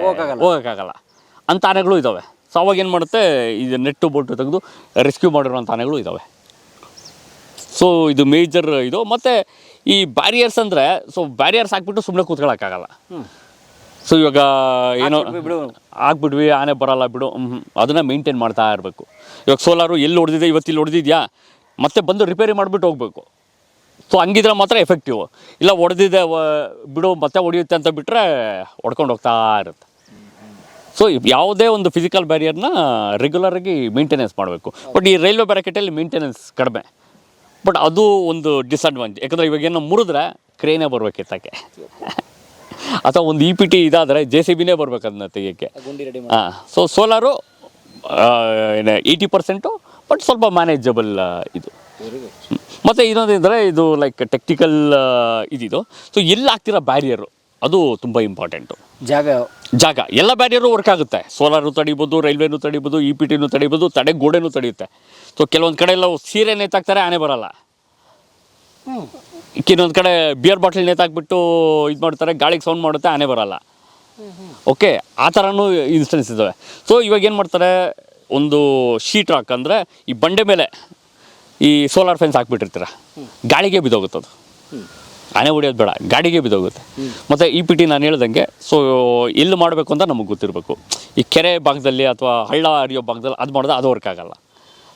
ಹೋಗೋಕ್ಕಾಗಲ್ಲ ಅಂಥ ಆನೆಗಳು ಇದ್ದಾವೆ. ಸೊ ಅವಾಗ ಏನು ಮಾಡುತ್ತೆ, ಇದು ನೆಟ್ಟು ಬೋಲ್ಟು ತೆಗೆದು ರೆಸ್ಕ್ಯೂ ಮಾಡಿರೋಂಥ ಆನೆಗಳು ಇದ್ದಾವೆ. ಸೊ ಇದು ಮೇಜರ್ ಇದು. ಮತ್ತು ಈ ಬ್ಯಾರಿಯರ್ಸ್ ಅಂದರೆ, ಸೊ ಬ್ಯಾರಿಯರ್ಸ್ ಹಾಕ್ಬಿಟ್ಟು ಸುಮ್ಮನೆ ಕೂತ್ಕೊಳ್ಳೋಕ್ಕಾಗಲ್ಲ. ಸೊ ಇವಾಗ ಏನೋ ಆಗ್ಬಿಡ್ವಿ, ಆನೆ ಬರಲ್ಲ ಬಿಡು, ಅದನ್ನು ಮೇಂಟೈನ್ ಮಾಡ್ತಾ ಇರಬೇಕು. ಇವಾಗ ಸೋಲಾರು ಎಲ್ಲಿ ಹೊಡೆದಿದೆ, ಇವತ್ತು ಇಲ್ಲಿ ಹೊಡೆದಿದ್ಯಾ, ಮತ್ತೆ ಬಂದು ರಿಪೇರಿ ಮಾಡಿಬಿಟ್ಟು ಹೋಗಬೇಕು. ಸೊ ಹಂಗಿದ್ರೆ ಮಾತ್ರ ಎಫೆಕ್ಟಿವ್. ಇಲ್ಲ ಹೊಡೆದಿದೆ ಬಿಡು ಮತ್ತೆ ಹೊಡೆಯುತ್ತೆ ಅಂತ ಬಿಟ್ಟರೆ ಹೊಡ್ಕೊಂಡು ಹೋಗ್ತಾ ಇರುತ್ತೆ. ಸೊ ಯಾವುದೇ ಒಂದು ಫಿಸಿಕಲ್ ಬ್ಯಾರಿಯರ್ನ ರೆಗ್ಯುಲರಾಗಿ ಮೇಂಟೆನೆನ್ಸ್ ಮಾಡಬೇಕು. ಬಟ್ ಈ ರೈಲ್ವೆ ಬ್ಯಾರಿಕೇಟಲ್ಲಿ ಮೇಂಟೆನೆನ್ಸ್ ಕಡಿಮೆ. ಬಟ್ ಅದು ಒಂದು ಡಿಸಡ್ವಾಂಟೇಜ್. ಯಾಕಂದರೆ ಇವಾಗ ಏನೋ ಮುರಿದ್ರೆ ಕ್ರೇನೇ ಬರ್ಬೇಕಿತ್ತಕ್ಕೆ, ಅಥವಾ ಒಂದು EPT ಇದಾದರೆ JCBನೇ ಬರ್ಬೇಕು ಅದನ್ನ ತೆಗಿಯೋಕ್ಕೆ. ಸೊ ಸೋಲಾರು 80%, ಬಟ್ ಸ್ವಲ್ಪ ಮ್ಯಾನೇಜಬಲ್ ಇದು. ಮತ್ತು ಇನ್ನೊಂದೇಂದರೆ ಇದು ಲೈಕ್ ಟೆಕ್ನಿಕಲ್ ಇದಿದು. ಸೊ ಎಲ್ಲಿ ಆಗ್ತಿರೋ ಬ್ಯಾರಿಯರು ಅದು ತುಂಬ ಇಂಪಾರ್ಟೆಂಟು. ಜಾಗ ಎಲ್ಲ ಬ್ಯಾರಿಯರು ವರ್ಕ್ ಆಗುತ್ತೆ. ಸೋಲಾರು ತಡಿಬೋದು, ರೈಲ್ವೆನೂ ತಡಿಬೋದು, EPTನೂ ತಡಿಬೋದು, ಗೋಡೆನೂ ತಡೆಯುತ್ತೆ. ಸೊ ಕೆಲವೊಂದು ಕಡೆ ಎಲ್ಲ ಸೀರೆ ನೇತಾಕ್ತಾರೆ, ಆನೆ ಬರಲ್ಲ. ಇನ್ನೊಂದು ಕಡೆ ಬಿಯರ್ ಬಾಟ್ಲ್ ನೇತಾಕ್ಬಿಟ್ಟು ಇದು ಮಾಡ್ತಾರೆ, ಗಾಳಿಗೆ ಸೌಂಡ್ ಮಾಡುತ್ತೆ, ಆನೆ ಬರಲ್ಲ. ಓಕೆ, ಆ ಥರನೂ ಇನ್ಸ್ಟೆನ್ಸ್ ಇದ್ದಾವೆ. ಸೊ ಇವಾಗ ಏನು ಮಾಡ್ತಾರೆ, ಒಂದು ಶೀಟ್ ರಾಕ್ ಅಂದರೆ ಈ ಬಂಡೆ ಮೇಲೆ ಈ ಸೋಲಾರ್ ಫೆನ್ಸ್ ಹಾಕ್ಬಿಟ್ಟಿರ್ತೀರ, ಗಾಳಿಗೆ ಬಿದ್ದೋಗುತ್ತದು. ಆನೆ ಹೊಡಿಯೋದು ಬೇಡ, ಗಾಡಿಗೆ ಬಿದ್ದೋಗುತ್ತೆ. ಮತ್ತು EPT ನಾನು ಹೇಳ್ದಂಗೆ, ಸೊ ಎಲ್ಲಿ ಮಾಡಬೇಕು ಅಂತ ನಮಗೆ ಗೊತ್ತಿರಬೇಕು. ಈ ಕೆರೆ ಭಾಗದಲ್ಲಿ ಅಥವಾ ಹಳ್ಳ ಹರಿಯೋ ಭಾಗದಲ್ಲಿ ಅದು ಮಾಡಿದ್ರೆ ಅದು ವರ್ಕ್ ಆಗಲ್ಲ.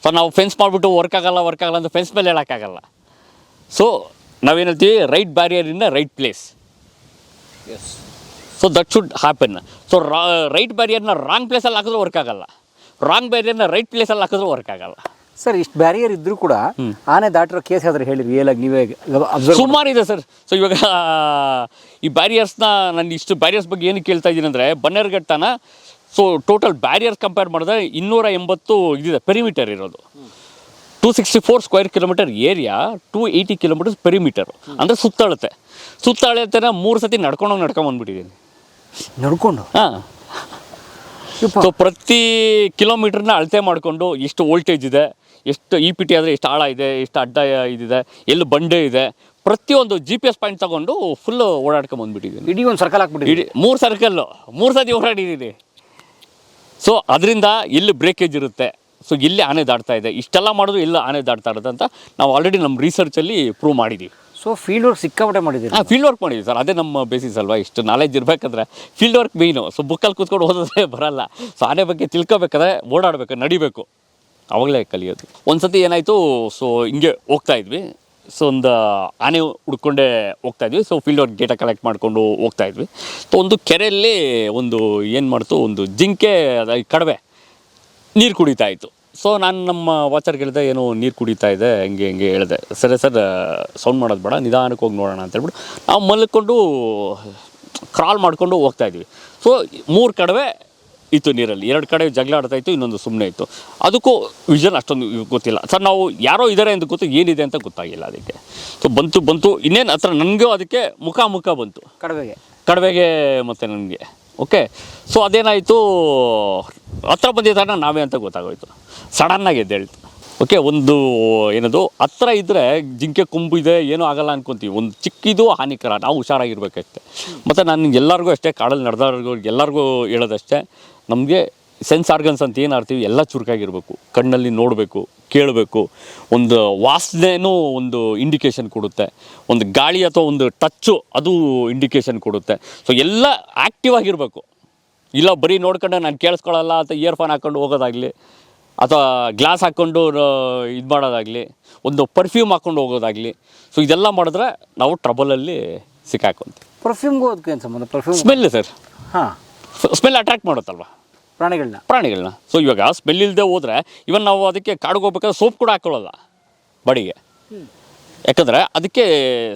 ಸೊ ನಾವು ಫೆನ್ಸ್ ಮಾಡಿಬಿಟ್ಟು ವರ್ಕ್ ಆಗಲ್ಲ ಅಂತ ಫೆನ್ಸ್ ಮೇಲೆ ಹೇಳೋಕ್ಕಾಗಲ್ಲ. ಸೊ ನಾವೇನು ಹೇಳ್ತೀವಿ, right barrier in right place. So that should happen. So right ಬ್ಯಾರಿಯರ್ನ ರಾಂಗ್ ಪ್ಲೇಸಲ್ಲಿ ಹಾಕಿದ್ರೆ ವರ್ಕ್ ಆಗಲ್ಲ, ರಾಂಗ್ ಬ್ಯಾರಿಯರ್ನ ರೈಟ್ ಪ್ಲೇಸಲ್ಲಿ ಹಾಕಿದ್ರೆ ವರ್ಕ್ ಆಗಲ್ಲ. ಸರ್, ಇಷ್ಟು ಬ್ಯಾರಿಯರ್ ಇದ್ರೂ ಕೂಡ ಆನೆ ದಾಟಿರೋ ಕೇಸ್ ಆದ್ರೆ ಹೇಳಿ, ರಿಯಲ್ ಆಗಿ ನೀವೇ ಸುಮಾರಿದೆ ಸರ್. ಸೊ ಇವಾಗ ಈ ಬ್ಯಾರಿಯರ್ಸ್ನ, ನಾನು ಇಷ್ಟು ಬ್ಯಾರಿಯರ್ಸ್ ಬಗ್ಗೆ ಏನು ಕೇಳ್ತಾ ಇದ್ದೀನಿ ಅಂದರೆ, ಬನ್ನೇರುಘಟ್ಟನ ಸೊ ಟೋಟಲ್ ಬ್ಯಾರಿಯರ್ಸ್ ಕಂಪೇರ್ ಮಾಡಿದ್ರೆ 280 ಇದಿದೆ ಪೆರಿಮೀಟರ್ ಇರೋದು. 264 square kilometre area, 280 kilometres perimeter. ಅಂದರೆ ಸುತ್ತಳತೆ 3 ಸತಿ ನಡ್ಕೊಂಡ್ಬಂದ್ಬಿಟ್ಟಿದ್ದೀನಿ. ಹಾಂ. ಸೊ ಪ್ರತಿ ಕಿಲೋಮೀಟ್ರನ್ನ ಅಳತೆ ಮಾಡಿಕೊಂಡು ಎಷ್ಟು ವೋಲ್ಟೇಜ್ ಇದೆ, ಎಷ್ಟು EPT ಆದರೆ ಎಷ್ಟು ಆಳ ಇದೆ, ಎಷ್ಟು ಅಡ್ಡ ಇದಿದೆ, ಎಲ್ಲಿ ಬಂಡೆ ಇದೆ, ಪ್ರತಿಯೊಂದು GPS ಪಾಯಿಂಟ್ ತೊಗೊಂಡು ಫುಲ್ಲು ಓಡಾಡ್ಕೊಂಬಂದ್ಬಿಟ್ಟಿದ್ದೀನಿ. ಇಡೀ ಒಂದು ಸರ್ಕಲ್ ಹಾಕ್ಬಿಟ್ಟಿದ್ದೀನಿ. 3 ಸರ್ಕಲ್ಲು 3 ಸತಿ ಓಡಾಡಿದ್ದೀನಿ. ಸೊ ಅದರಿಂದ ಎಲ್ಲಿ ಬ್ರೇಕೇಜ್ ಇರುತ್ತೆ, ಸೊ ಎಲ್ಲಿ ಆನೆ ದಾಟ್ತಾ ಇದೆ, ಇಷ್ಟೆಲ್ಲ ಮಾಡೋದು ಎಲ್ಲ ಆನೆ ದಾಟ್ತಾ ಇರುತ್ತೆ ಅಂತ ನಾವು ಆಲ್ರೆಡಿ ನಮ್ಮ ರಿಸರ್ಚಲ್ಲಿ ಪ್ರೂವ್ ಮಾಡಿದ್ದೀವಿ. ಸೊ ಫೀಲ್ಡ್ ವರ್ಕ್ ಸಿಕ್ಕಾಪಟ್ಟೆ ಮಾಡಿದ್ದೀವಿ. ಫೀಲ್ಡ್ ವರ್ಕ್ ಮಾಡಿದ್ದೀವಿ ಸರ್, ಅದೇ ನಮ್ಮ ಬೇಸಿಸ್ ಅಲ್ವಾ. ಇಷ್ಟು ನಾಲೆಜ್ ಇರಬೇಕಂದ್ರೆ ಫೀಲ್ಡ್ ವರ್ಕ್ ಮೇಯ್ನು. ಸೊ ಬುಕ್ಕಲ್ಲಿ ಕೂತ್ಕೊಂಡು ಓದೋದೇ ಬರಲ್ಲ. ಸೊ ಆನೆ ಬಗ್ಗೆ ತಿಳ್ಕೊಬೇಕಾದ್ರೆ ಓಡಾಡಬೇಕು, ನಡಿಬೇಕು, ಆವಾಗಲೇ ಕಲಿಯೋದು. ಒಂದು ಸತಿ ಏನಾಯಿತು, ಸೊ ಹಿಂಗೆ ಹೋಗ್ತಾ ಇದ್ವಿ. ಸೊ ಒಂದು ಆನೆ ಹುಡ್ಕೊಂಡೇ ಹೋಗ್ತಾ ಇದ್ವಿ. So field work data collect ಮಾಡಿಕೊಂಡು ಹೋಗ್ತಾ ಇದ್ವಿ. ಸೊ ಒಂದು ಕೆರೆಯಲ್ಲಿ ಒಂದು ಏನು ಮಾಡ್ತು, ಒಂದು ಜಿಂಕೆ ಕಡವೆ ನೀರು ಕುಡಿತಾ ಇತ್ತು. ಸೊ ನಾನು ನಮ್ಮ ವಾಚರ್ಗೆ ಹೇಳಿದೆ, ಏನೋ ನೀರು ಕುಡಿತಾ ಇದೆ, ಹಿಂಗೆ ಹೇಳಿದೆ. ಸರಿ ಸರ್, ಸೌಂಡ್ ಮಾಡೋದು ಬೇಡ, ನಿಧಾನಕ್ಕೆ ಹೋಗಿ ನೋಡೋಣ ಅಂತ ಹೇಳ್ಬಿಟ್ಟು ನಾವು ಮಲ್ಕೊಂಡು ಕ್ರಾಲ್ ಮಾಡಿಕೊಂಡು ಹೋಗ್ತಾಯಿದ್ವಿ. ಸೊ 3 ಕಡವೆ ಇತ್ತು ನೀರಲ್ಲಿ, 2 ಕಡೆ ಜಗಳ ಆಡ್ತಾಯಿತ್ತು, ಇನ್ನೊಂದು ಸುಮ್ಮನೆ ಇತ್ತು. ಅದಕ್ಕೂ ವಿಷನ್ ಅಷ್ಟೊಂದು ಗೊತ್ತಿಲ್ಲ ಸರ್. ನಾವು ಯಾರೋ ಇದ್ದಾರೆ ಅಂತ ಗೊತ್ತು, ಏನಿದೆ ಅಂತ ಗೊತ್ತಾಗಿಲ್ಲ ಅದಕ್ಕೆ. ಸೊ ಬಂತು ಇನ್ನೇನು ಹತ್ರ ನನಗೂ ಅದಕ್ಕೆ ಮುಖ ಬಂತು, ಕಡವೆಗೆ ಮತ್ತು ನನಗೆ. ಓಕೆ, ಸೊ ಅದೇನಾಯಿತು, ಹತ್ರ ಬಂದಿದ್ದಾನೆ ನಾವೇ ಅಂತ ಗೊತ್ತಾಗೋಯ್ತು. ಸಡನ್ನಾಗಿ ಎದ್ದೇಳ್ತು. ಓಕೆ, ಒಂದು ಏನದು ಹತ್ರ ಇದ್ದರೆ ಜಿಂಕೆ ಕೊಂಬು ಇದೆ ಏನೂ ಆಗಲ್ಲ ಅನ್ಕೊತೀವಿ. ಒಂದು ಚಿಕ್ಕಿದು ಹಾನಿಕರ, ನಾವು ಹುಷಾರಾಗಿರ್ಬೇಕಷ್ಟೆ. ಮತ್ತು ನಾನು ಎಲ್ಲರಿಗೂ ಅಷ್ಟೇ, ಕಾಡಲ್ಲಿ ನಡೆದವ್ರಿಗೂ ಎಲ್ಲರಿಗೂ ಹೇಳೋದಷ್ಟೇ, ನಮಗೆ ಸೆನ್ಸ್ ಆರ್ಗನ್ಸ್ ಅಂತ ಏನು ಆಡ್ತೀವಿ ಎಲ್ಲ ಚುರುಕಾಗಿರಬೇಕು. ಕಣ್ಣಲ್ಲಿ ನೋಡಬೇಕು, ಕೇಳಬೇಕು. ಒಂದು ವಾಸನೆನೂ ಒಂದು ಇಂಡಿಕೇಶನ್ ಕೊಡುತ್ತೆ, ಒಂದು ಗಾಳಿ ಅಥವಾ ಒಂದು ಟಚ್ಚು ಅದು ಇಂಡಿಕೇಶನ್ ಕೊಡುತ್ತೆ. ಸೊ ಎಲ್ಲ ಆ್ಯಕ್ಟಿವ್ ಆಗಿರಬೇಕು. ಇಲ್ಲ ಬರೀ ನೋಡ್ಕೊಂಡು ನಾನು ಕೇಳಿಸ್ಕೊಳ್ಳಲ್ಲ ಅಥವಾ ಇಯರ್ಫೋನ್ ಹಾಕ್ಕೊಂಡು ಹೋಗೋದಾಗಲಿ, ಅಥವಾ ಗ್ಲಾಸ್ ಹಾಕ್ಕೊಂಡು ಇದು ಮಾಡೋದಾಗಲಿ, ಒಂದು ಪರ್ಫ್ಯೂಮ್ ಹಾಕ್ಕೊಂಡು ಹೋಗೋದಾಗಲಿ. ಸೊ ಇದೆಲ್ಲ ಮಾಡಿದ್ರೆ ನಾವು ಟ್ರಬಲಲ್ಲಿ ಸಿಕ್ಕಾಕೊಂತೀವಿ. ಪರ್ಫ್ಯೂಮ್ಗೂ ಅದಕ್ಕೆ ಏನು ಸಂಬಂಧ? Perfume smell sir. ಹಾಂ, ಸ್ಮೆಲ್ ಅಟ್ರಾಕ್ಟ್ ಮಾಡುತ್ತಲ್ವ ಪ್ರಾಣಿಗಳನ್ನ. ಸೊ ಇವಾಗ ಸ್ಮೆಲ್ ಇಲ್ಲದೆ ಹೋದರೆ ಇವನ್ ನಾವು ಅದಕ್ಕೆ ಕಾಡಿಗೆ ಹೋಗ್ಬೇಕಾದ್ರೆ ಸೋಪ್ ಕೂಡ ಹಾಕೊಳ್ಳಲ್ಲ ಬಾಡಿಗೆ, ಯಾಕಂದರೆ ಅದಕ್ಕೆ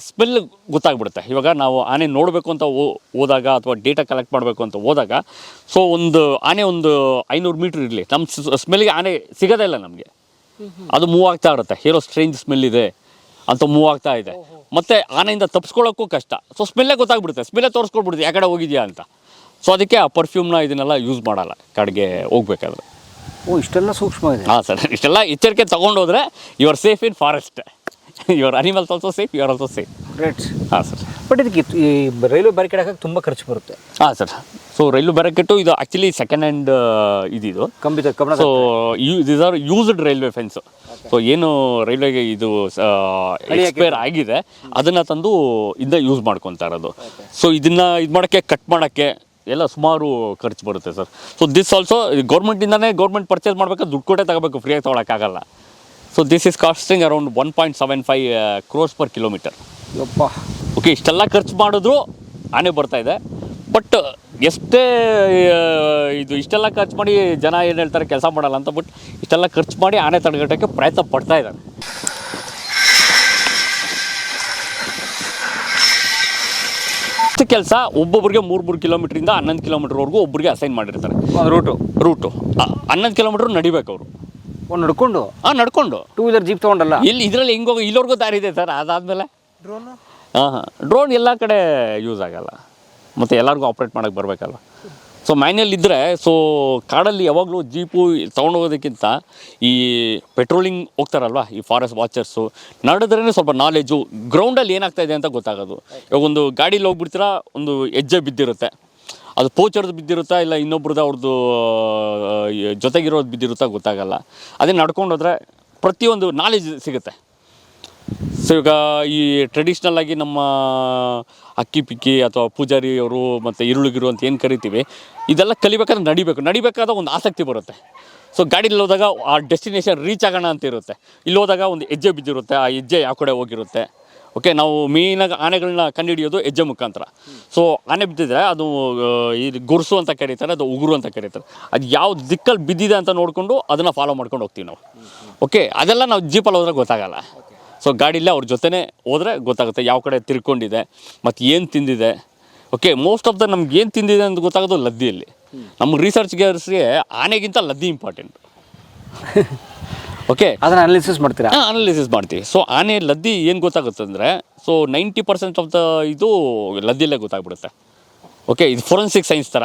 ಸ್ಮೆಲ್ ಗೊತ್ತಾಗ್ಬಿಡುತ್ತೆ. ಇವಾಗ ನಾವು ಆನೆ ನೋಡಬೇಕು ಅಂತ ಹೋದಾಗ ಅಥವಾ ಡೇಟಾ ಕಲೆಕ್ಟ್ ಮಾಡಬೇಕು ಅಂತ ಹೋದಾಗ, ಸೊ ಒಂದು ಆನೆ ಒಂದು 500 ಮೀಟ್ರ್ ಇರಲಿ, ನಮ್ಮ ಸ್ಮೆಲ್ಗೆ ಆನೆ ಸಿಗೋದೇ ಇಲ್ಲ ನಮಗೆ. ಅದು ಮೂವ್ ಆಗ್ತಾ ಇರುತ್ತೆ, ಏನೋ ಸ್ಟ್ರೇಂಜ್ ಸ್ಮೆಲ್ ಇದೆ ಅಂತ ಮೂವ್ ಆಗ್ತಾ ಇದೆ. ಮತ್ತು ಆನೆಯಿಂದ ತಪ್ಪಿಸ್ಕೊಳ್ಳೋಕ್ಕೂ ಕಷ್ಟ. ಸೊ ಸ್ಮೆಲ್ಲೇ ಗೊತ್ತಾಗ್ಬಿಡುತ್ತೆ, ಸ್ಮೆಲ್ಲೇ ತೋರಿಸ್ಕೊಡ್ಬಿಡುತ್ತೆ ಯಾವ ಕಡೆ ಹೋಗಿದೆಯಾ ಅಂತ. ಸೊ ಅದಕ್ಕೆ ಆ ಪರ್ಫ್ಯೂಮ್ನ ಇದನ್ನೆಲ್ಲ ಯೂಸ್ ಮಾಡಲ್ಲ ಕಾಡಿಗೆ ಹೋಗ್ಬೇಕಾದ್ರೆ. ಇಷ್ಟೆಲ್ಲ ಸೂಕ್ಷ್ಮ ಇದೆ. ಹಾಂ ಸರ್, ಇಷ್ಟೆಲ್ಲ ಎಚ್ಚರಿಕೆ ತೊಗೊಂಡೋದ್ರೆ you are safe in forest. Your animals also safe, you are also safe. Great. ಹಾಂ ಸರ್. ಬಟ್ ಇದಕ್ಕೆ ಈ ರೈಲ್ವೆ ಬ್ಯಾರಿಕೇಡ್ ಹಾಕಕ್ಕೆ ತುಂಬ ಖರ್ಚು ಬರುತ್ತೆ. ಹಾಂ ಸರ್. ಸೊ ರೈಲ್ವೆ ಬ್ಯಾರಿಕೇಟು ಇದು ಆ್ಯಕ್ಚುಲಿ ಸೆಕೆಂಡ್ ಹ್ಯಾಂಡ್ ಇದು ಕಂಬಿತ. So this are used railway fence. So ಏನು ರೈಲ್ವೆಗೆ ಇದು ಎಕ್ಸ್ಪೈರ್ ಆಗಿದೆ ಅದನ್ನು ತಂದು ಇದನ್ನ ಯೂಸ್ ಮಾಡ್ಕೊತಾ ಇರೋದು. ಸೊ ಇದನ್ನು ಇದು ಮಾಡೋಕ್ಕೆ, ಕಟ್ ಮಾಡೋಕ್ಕೆ ಎಲ್ಲ ಸುಮಾರು ಖರ್ಚು ಬರುತ್ತೆ ಸರ್. ಸೊ ದಿಸ್ ಆಲ್ಸೋ ಗೌರ್ಮೆಂಟಿಂದನೇ, ಗೌರ್ಮೆಂಟ್ ಪರ್ಚೇಸ್ ಮಾಡಬೇಕಾದ್ರೆ ದುಡ್ಡು ಕೊಟ್ಟೆ ತಗೋಬೇಕು, ಫ್ರೀಯಾಗಿ ತೊಗೊಳಕ್ಕಾಗಲ್ಲ. So this is costing around 1.75 crores per kilometer. Okay, ಇಷ್ಟೆಲ್ಲ ಖರ್ಚು ಮಾಡಿದ್ರು ಆನೆ ಬರ್ತಾ ಇದೆ. ಬಟ್ ಎಷ್ಟೇ ಇದು ಇಷ್ಟೆಲ್ಲ ಖರ್ಚು ಮಾಡಿ ಜನ ಏನು ಹೇಳ್ತಾರೆ ಕೆಲಸ ಮಾಡಲ್ಲ ಅಂತ, ಬಟ್ ಇಷ್ಟೆಲ್ಲ ಖರ್ಚು ಮಾಡಿ ಆನೆ ತಡೆಗಟ್ಟೋಕ್ಕೆ ಪ್ರಯತ್ನ ಪಡ್ತಾ ಇದ್ದಾರೆ. ಕೆಲಸ ಒಬ್ಬೊಬ್ಬರಿಗೆ 3 ಕಿಲೋಮೀಟ್ರಿಂದ 11 ಕಿಲೋಮೀಟರ್ವರೆಗೂ ಒಬ್ಬರಿಗೆ ಅಸೈನ್ ಮಾಡಿರ್ತಾರೆ. ರೂಟು 11 ಕಿಲೋಮೀಟರ್ ನಡಿಬೇಕು ಅವರು. ನಡ್ಕೊಂಡು? ನಡ್ಕೊಂಡು. 2 ವೀಲರ್ ಜೀಪ್ ತೊಗೊಂಡಲ್ಲ ಇಲ್ಲಿ ಇದರಲ್ಲಿ ಹೆಂಗೋಗಿ ಇಲ್ಲಿವರೆಗೂ ದಾರಿ ಇದೆ ಸರ್. ಅದಾದಮೇಲೆ ಡ್ರೋನ್ ಎಲ್ಲ ಕಡೆ ಯೂಸ್ ಆಗಲ್ಲ, ಮತ್ತು ಎಲ್ಲರಿಗೂ ಆಪ್ರೇಟ್ ಮಾಡೋಕ್ಕೆ ಬರಬೇಕಲ್ವ. ಸೊ ಮ್ಯಾನ್ಯಲ್ ಇದ್ದರೆ, ಸೊ ಕಾಡಲ್ಲಿ ಯಾವಾಗಲೂ ಜೀಪು ತೊಗೊಂಡೋಗೋದಕ್ಕಿಂತ ಈ ಪೆಟ್ರೋಲಿಂಗ್ ಹೋಗ್ತಾರಲ್ವ ಈ ಫಾರೆಸ್ಟ್ ವಾಚರ್ಸು, ನಡೆದ್ರೇ ಸ್ವಲ್ಪ ನಾಲೆಜು, ಗ್ರೌಂಡಲ್ಲಿ ಏನಾಗ್ತಾಯಿದೆ ಅಂತ ಗೊತ್ತಾಗೋದು. ಇವಾಗ ಒಂದು ಗಾಡೀಲಿ ಹೋಗ್ಬಿಡ್ತೀರಾ, ಒಂದು ಹೆಜ್ಜೆ ಬಿದ್ದಿರುತ್ತೆ, ಅದು ಪೋಚರ್ದು ಬಿದ್ದಿರುತ್ತಾ ಇಲ್ಲ ಇನ್ನೊಬ್ರದ್ದು ಅವ್ರದ್ದು ಜೊತೆಗಿರೋದು ಬಿದ್ದಿರುತ್ತಾ ಗೊತ್ತಾಗಲ್ಲ. ಅದೇ ನಡ್ಕೊಂಡೋದ್ರೆ ಪ್ರತಿಯೊಂದು ನಾಲೆಜ್ ಸಿಗುತ್ತೆ. ಸೊ ಈಗ ಈ ಟ್ರೆಡಿಷ್ನಲ್ ಆಗಿ ನಮ್ಮ ಅಕ್ಕಿ ಪಿಕ್ಕಿ ಅಥವಾ ಪೂಜಾರಿ ಅವರು ಮತ್ತು ಈರುಳ್ಳಿಗಿರು ಅಂತ ಏನು ಕರಿತೀವಿ, ಇದೆಲ್ಲ ಕಲಿಬೇಕಾದ್ರೆ ನಡಿಬೇಕಾದ ಒಂದು ಆಸಕ್ತಿ ಬರುತ್ತೆ. ಸೊ ಗಾಡೀಲಿ ಹೋದಾಗ ಆ ಡೆಸ್ಟಿನೇಷನ್ ರೀಚ್ ಆಗೋಣ ಅಂತ ಇರುತ್ತೆ. ಇಲ್ಲಿ ಹೋದಾಗ ಒಂದು ಹೆಜ್ಜೆ ಬಿದ್ದಿರುತ್ತೆ, ಆ ಹೆಜ್ಜೆ ಯಾವ ಕಡೆ ಹೋಗಿರುತ್ತೆ. ಓಕೆ, ನಾವು ಮೇಯ್ನಾಗಿ ಆನೆಗಳನ್ನ ಕಂಡುಹಿಡಿಯೋದು ಹೆಜ್ಜೆ ಮುಖಾಂತರ. ಸೊ ಆನೆ ಬಿದ್ದಿದ್ರೆ ಅದು ಇದು ಗುರ್ಸು ಅಂತ ಕರೀತಾರೆ, ಅದು ಉಗುರು ಅಂತ ಕರೀತಾರೆ. ಅದು ಯಾವ ದಿಕ್ಕಲ್ಲಿ ಬಿದ್ದಿದೆ ಅಂತ ನೋಡಿಕೊಂಡು ಅದನ್ನು ಫಾಲೋ ಮಾಡ್ಕೊಂಡು ಹೋಗ್ತೀವಿ ನಾವು. ಓಕೆ, ಅದೆಲ್ಲ ನಾವು ಜೀಪಲ್ಲಿ ಹೋದ್ರೆ ಗೊತ್ತಾಗಲ್ಲ. ಸೊ ಗಾಡೀಲೇ ಅವ್ರ ಜೊತೆನೇ ಹೋದರೆ ಗೊತ್ತಾಗುತ್ತೆ ಯಾವ ಕಡೆ ತಿರ್ಕೊಂಡಿದೆ ಮತ್ತು ಏನು ತಿಂದಿದೆ. ಓಕೆ, ಮೋಸ್ಟ್ ಆಫ್ ದ ನಮ್ಗೆ ಏನು ತಿಂದಿದೆ ಅಂತ ಗೊತ್ತಾಗೋದು ಲದ್ದಿಯಲ್ಲಿ. ನಮ್ಮ ರಿಸರ್ಚ್ಗೆ ಆನೆಗಿಂತ ಲದ್ದಿ ಇಂಪಾರ್ಟೆಂಟ್. ಓಕೆ, ಅದನ್ನು ಅನಾಲಿಸಿಸ್ ಮಾಡ್ತೀರಾ? ಅನಾಲಿಸಿಸ್ ಮಾಡ್ತೀವಿ. ಸೊ ಆನೆ ಲದ್ದಿ ಏನು ಗೊತ್ತಾಗುತ್ತೆ ಅಂದರೆ, ಸೊ 90% ಆಫ್ ದ ಇದು ಲದ್ದಿಯಲ್ಲೇ ಗೊತ್ತಾಗ್ಬಿಡುತ್ತೆ. ಓಕೆ, ಇದು ಫೊರೆನ್ಸಿಕ್ ಸೈನ್ಸ್ ಥರ.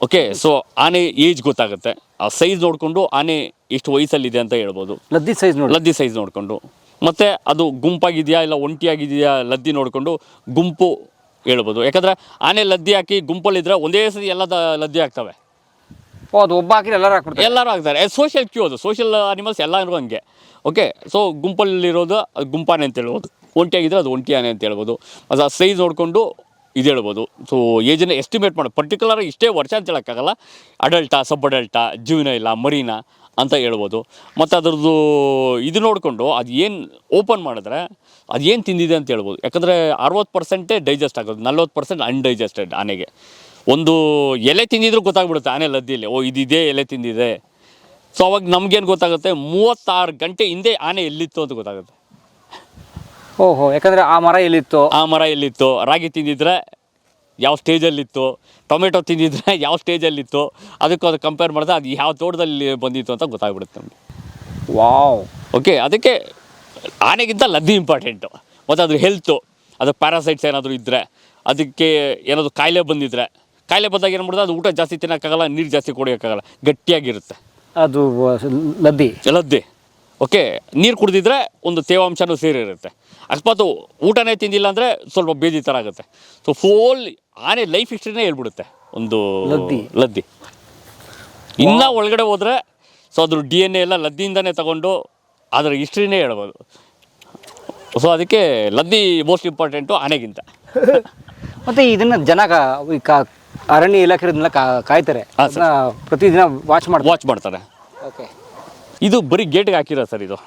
ಓಕೆ, ಸೊ ಆನೆ ಏಜ್ ಗೊತ್ತಾಗುತ್ತೆ, ಆ ಸೈಜ್ ನೋಡಿಕೊಂಡು ಆನೆ ಎಷ್ಟು ವಯಸ್ಸಲ್ಲಿದೆ ಅಂತ ಹೇಳ್ಬೋದು. ಲದ್ದಿ ಸೈಜ್ ನೋಡಿಕೊಂಡು, ಮತ್ತು ಅದು ಗುಂಪಾಗಿದೆಯಾ ಇಲ್ಲ ಒಂಟಿಯಾಗಿದೆಯಾ ಲದ್ದಿ ನೋಡಿಕೊಂಡು ಗುಂಪು ಹೇಳ್ಬೋದು. ಯಾಕಂದರೆ ಆನೆ ಲದ್ದಿ ಹಾಕಿ ಗುಂಪಲ್ಲಿದ್ದರೆ ಒಂದೇ ಸರಿ ಎಲ್ಲ ಲದ್ದಿ ಆಗ್ತವೆ. ಅದು ಒಬ್ಬ ಹಾಕಿ ಎಲ್ಲರೂ ಆಗ್ತಾರೆ. ಸೋಷಿಯಲ್ ಕ್ಯೂ, ಅದು ಸೋಷಿಯಲ್ ಅನಿಮಲ್ಸ್ ಎಲ್ಲರೂ ಹಂಗೆ. ಓಕೆ, ಸೊ ಗುಂಪಲ್ಲಿರೋದು ಅದು ಗುಂಪಾನೆ ಅಂತ ಹೇಳ್ಬೋದು, ಒಂಟಿಯಾಗಿದ್ದರೆ ಅದು ಒಂಟಿ ಆನೆ ಅಂತ ಹೇಳ್ಬೋದು. ಅದು ಆ ಸೈಜ್ ನೋಡಿಕೊಂಡು ಇದು ಹೇಳ್ಬೋದು. ಸೊ ಏಜನ್ನು ಎಸ್ಟಿಮೇಟ್ ಮಾಡೋದು ಪರ್ಟಿಕ್ಯುಲರ್ ಇಷ್ಟೇ ವರ್ಷ ಅಂತ ಹೇಳೋಕ್ಕಾಗಲ್ಲ. ಅಡಲ್ಟಾ, ಸಬ್ ಅಡಲ್ಟಾ, ಜುವಿನೈಲಾ, ಮರೀನಾ ಅಂತ ಹೇಳ್ಬೋದು. ಮತ್ತು ಅದ್ರದ್ದು ಇದು ನೋಡಿಕೊಂಡು ಅದು ಏನು ಓಪನ್ ಮಾಡಿದ್ರೆ ಅದು ಏನು ತಿಂದಿದೆ ಅಂತ ಹೇಳ್ಬೋದು. ಯಾಕಂದರೆ 60% ಡೈಜೆಸ್ಟ್ ಆಗೋದು, 40% ಅನ್ಡೈಜೆಸ್ಟೆಡ್ ಆನೆಗೆ. ಒಂದು ಎಲೆ ತಿಂದಿದ್ರು ಗೊತ್ತಾಗ್ಬಿಡುತ್ತೆ ಆನೆ ಲದ್ದಿಯಲ್ಲಿ, ಇದೇ ಎಲೆ ತಿಂದಿದೆ. ಸೊ ಅವಾಗ ನಮಗೇನು ಗೊತ್ತಾಗುತ್ತೆ, 36 ಗಂಟೆ ಹಿಂದೆ ಆನೆ ಎಲ್ಲಿತ್ತು ಅಂತ ಗೊತ್ತಾಗುತ್ತೆ. ಓಹೋ, ಯಾಕಂದರೆ ಆ ಮರ ಎಲ್ಲಿತ್ತು, ರಾಗಿ ತಿಂದಿದ್ರೆ ಯಾವ ಸ್ಟೇಜಲ್ಲಿತ್ತು, ಟೊಮೆಟೊ ತಿಂದಿದ್ರೆ ಯಾವ ಸ್ಟೇಜಲ್ಲಿತ್ತು, ಅದಕ್ಕೂ ಅದು ಕಂಪೇರ್ ಮಾಡಿದ್ರೆ ಅದು ಯಾವ ತೋಟದಲ್ಲಿ ಬಂದಿತ್ತು ಅಂತ ಗೊತ್ತಾಗ್ಬಿಡುತ್ತೆ ನಮಗೆ. ವಾವ್. ಓಕೆ, ಅದಕ್ಕೆ ಆನೆಗಿಂತ ಲದ್ದಿ ಇಂಪಾರ್ಟೆಂಟು. ಮತ್ತು ಅದ್ರ ಹೆಲ್ತು, ಅದು ಪ್ಯಾರಾಸೈಟ್ಸ್ ಏನಾದರೂ ಇದ್ದರೆ, ಅದಕ್ಕೆ ಏನಾದರೂ ಕಾಯಿಲೆ ಬಂದಾಗ ಏನು ಮಾಡೋದು, ಅದು ಊಟ ಜಾಸ್ತಿ ತಿನ್ನೋಕ್ಕಾಗಲ್ಲ, ನೀರು ಜಾಸ್ತಿ ಕುಡಿಯೋಕ್ಕಾಗಲ್ಲ, ಗಟ್ಟಿಯಾಗಿರುತ್ತೆ ಅದು ಲದ್ದಿ. ಓಕೆ, ನೀರು ಕುಡಿದಿದ್ರೆ ಒಂದು ತೇವಾಂಶನೂ ಸೇರಿರುತ್ತೆ. ಅಕಸ್ಮಾತ್ ಊಟನೇ ತಿಂದಿಲ್ಲ ಅಂದರೆ ಸ್ವಲ್ಪ ಬೇದಿ ಥರ ಆಗುತ್ತೆ. ಸೊ ಫೋಲ್ ಆನೆ ಲೈಫ್ ಹಿಸ್ಟ್ರಿನೇ ಹೇಳ್ಬಿಡುತ್ತೆ ಒಂದು ಲದ್ದಿ. ಇನ್ನೂ ಒಳಗಡೆ ಹೋದರೆ ಸೊ ಅದ್ರ DNA ಎಲ್ಲ ಲದ್ದಿಯಿಂದನೇ ತಗೊಂಡು ಅದರ ಹಿಸ್ಟ್ರಿನೇ ಹೇಳ್ಬೋದು. ಸೊ ಅದಕ್ಕೆ ಲದ್ದಿ ಮೋಸ್ಟ್ ಇಂಪಾರ್ಟೆಂಟು ಆನೆಗಿಂತ. ಮತ್ತು ಇದನ್ನು ಜನ ಅರಣ್ಯ ಇಲಾಖೆಲ್ಲ ಕಾಯ್ತಾರೆ, ಪ್ರತಿದಿನ ವಾಚ್ ಮಾಡ್ತಾರೆ. ಓಕೆ, ಇದು ಬರೀ ಗೇಟ್ಗೆ ಹಾಕಿರೋ ಸರ್ ಇದು.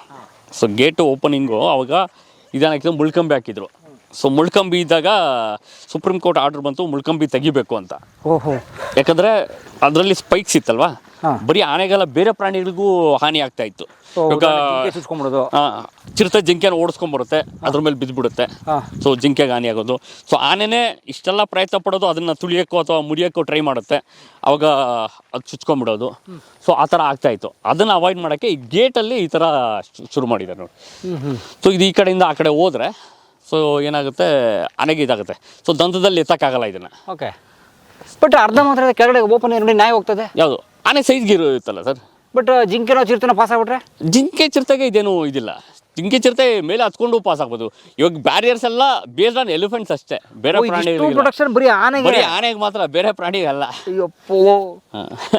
ಸೊ ಗೇಟು ಓಪನಿಂಗು ಅವಾಗ ಇದನ್ನು ಹಾಕಿದ್ರು, ಮುಳ್ಕಂಬಿ ಹಾಕಿದ್ರು. ಸೊ ಮುಳ್ಕಂಬಿ ಇದ್ದಾಗ ಸುಪ್ರೀಂ ಕೋರ್ಟ್ ಆರ್ಡರ್ ಬಂತು ಮುಳ್ಕಂಬಿ ತೆಗಿಬೇಕು ಅಂತ. ಓಹೋ, ಯಾಕಂದರೆ ಅದರಲ್ಲಿ ಸ್ಪೈಕ್ಸ್ ಇತ್ತಲ್ವಾ, ಬರೀ ಆನೆಗೆಲ್ಲ ಬೇರೆ ಪ್ರಾಣಿಗಳಿಗೂ ಹಾನಿ ಆಗ್ತಾ ಇತ್ತು. ಇವಾಗ ಚಿರತೆ ಜಿಂಕೆನ ಓಡಿಸ್ಕೊಂಡ್ಬರುತ್ತೆ, ಅದ್ರ ಮೇಲೆ ಬಿದ್ದುಬಿಡುತ್ತೆ. ಸೊ ಜಿಂಕೆಗೆ ಹಾನಿ ಆಗೋದು. ಸೊ ಆನೆನೇ ಇಷ್ಟೆಲ್ಲ ಪ್ರಯತ್ನ ಪಡೋದು ಅದನ್ನು ತುಳಿಯೋಕ್ಕೋ ಅಥವಾ ಮುರಿಯೋಕ್ಕೋ ಟ್ರೈ ಮಾಡುತ್ತೆ, ಅವಾಗ ಅದು ಚುಚ್ಕೊಂಡ್ಬಿಡೋದು. ಸೊ ಆ ಥರ ಆಗ್ತಾಯಿತ್ತು. ಅದನ್ನು ಅವಾಯ್ಡ್ ಮಾಡೋಕ್ಕೆ ಈ ಗೇಟಲ್ಲಿ ಈ ಥರ ಶುರು ಮಾಡಿದ್ದಾರೆ ನೋಡಿ. ಸೊ ಇದು ಈ ಕಡೆಯಿಂದ ಆ ಕಡೆ ಹೋದರೆ ಸೊ ಏನಾಗುತ್ತೆ, ಆನೆಗೆ ಇದಾಗುತ್ತೆ. ಸೊ ದಂತದಲ್ಲಿ ಎತ್ತಕ್ಕಾಗಲ್ಲ ಇದನ್ನು. ಓಕೆ, ಬಟ್ ಅರ್ಧ ಮಾತ್ರ ಕೆಳಗಡೆ ಓಪನ್ ನೋಡಿ ನಾಯಿ ಹೋಗ್ತದೆ. ಯಾವುದು ಆನೆ ಸೈಜ್ಗೆ ಇರುತ್ತಲ್ಲ ಸರ್. ಬಟ್ ಜಿಂಕೆನೋ ಚಿರತೆನೋ ಪಾಸ್ ಆಗ್ಬಿಟ್ರೆ? ಜಿಂಕೆ ಚಿರತೆಗೆ ಇದೇನು ಇದಿಲ್ಲ. ಜಿಂಕೆ ಚಿರತೆ ಮೇಲೆ ಹತ್ಕೊಂಡು ಪಾಸ್ ಆಗ್ಬೋದು. ಇವಾಗ ಬ್ಯಾರಿಯರ್ಸ್ ಎಲ್ಲ ಬೇಸ್ಡ್ ಆನ್ ಎಲಿಫೆಂಟ್ಸ್ ಅಷ್ಟೇ, ಬೇರೆ ಪ್ರಾಣಿ ಪ್ರೊಟೆಕ್ಷನ್ ಬರೀ ಆನೆಗೆ ಮಾತ್ರ, ಬೇರೆ ಪ್ರಾಣಿಗೆ ಅಲ್ಲ.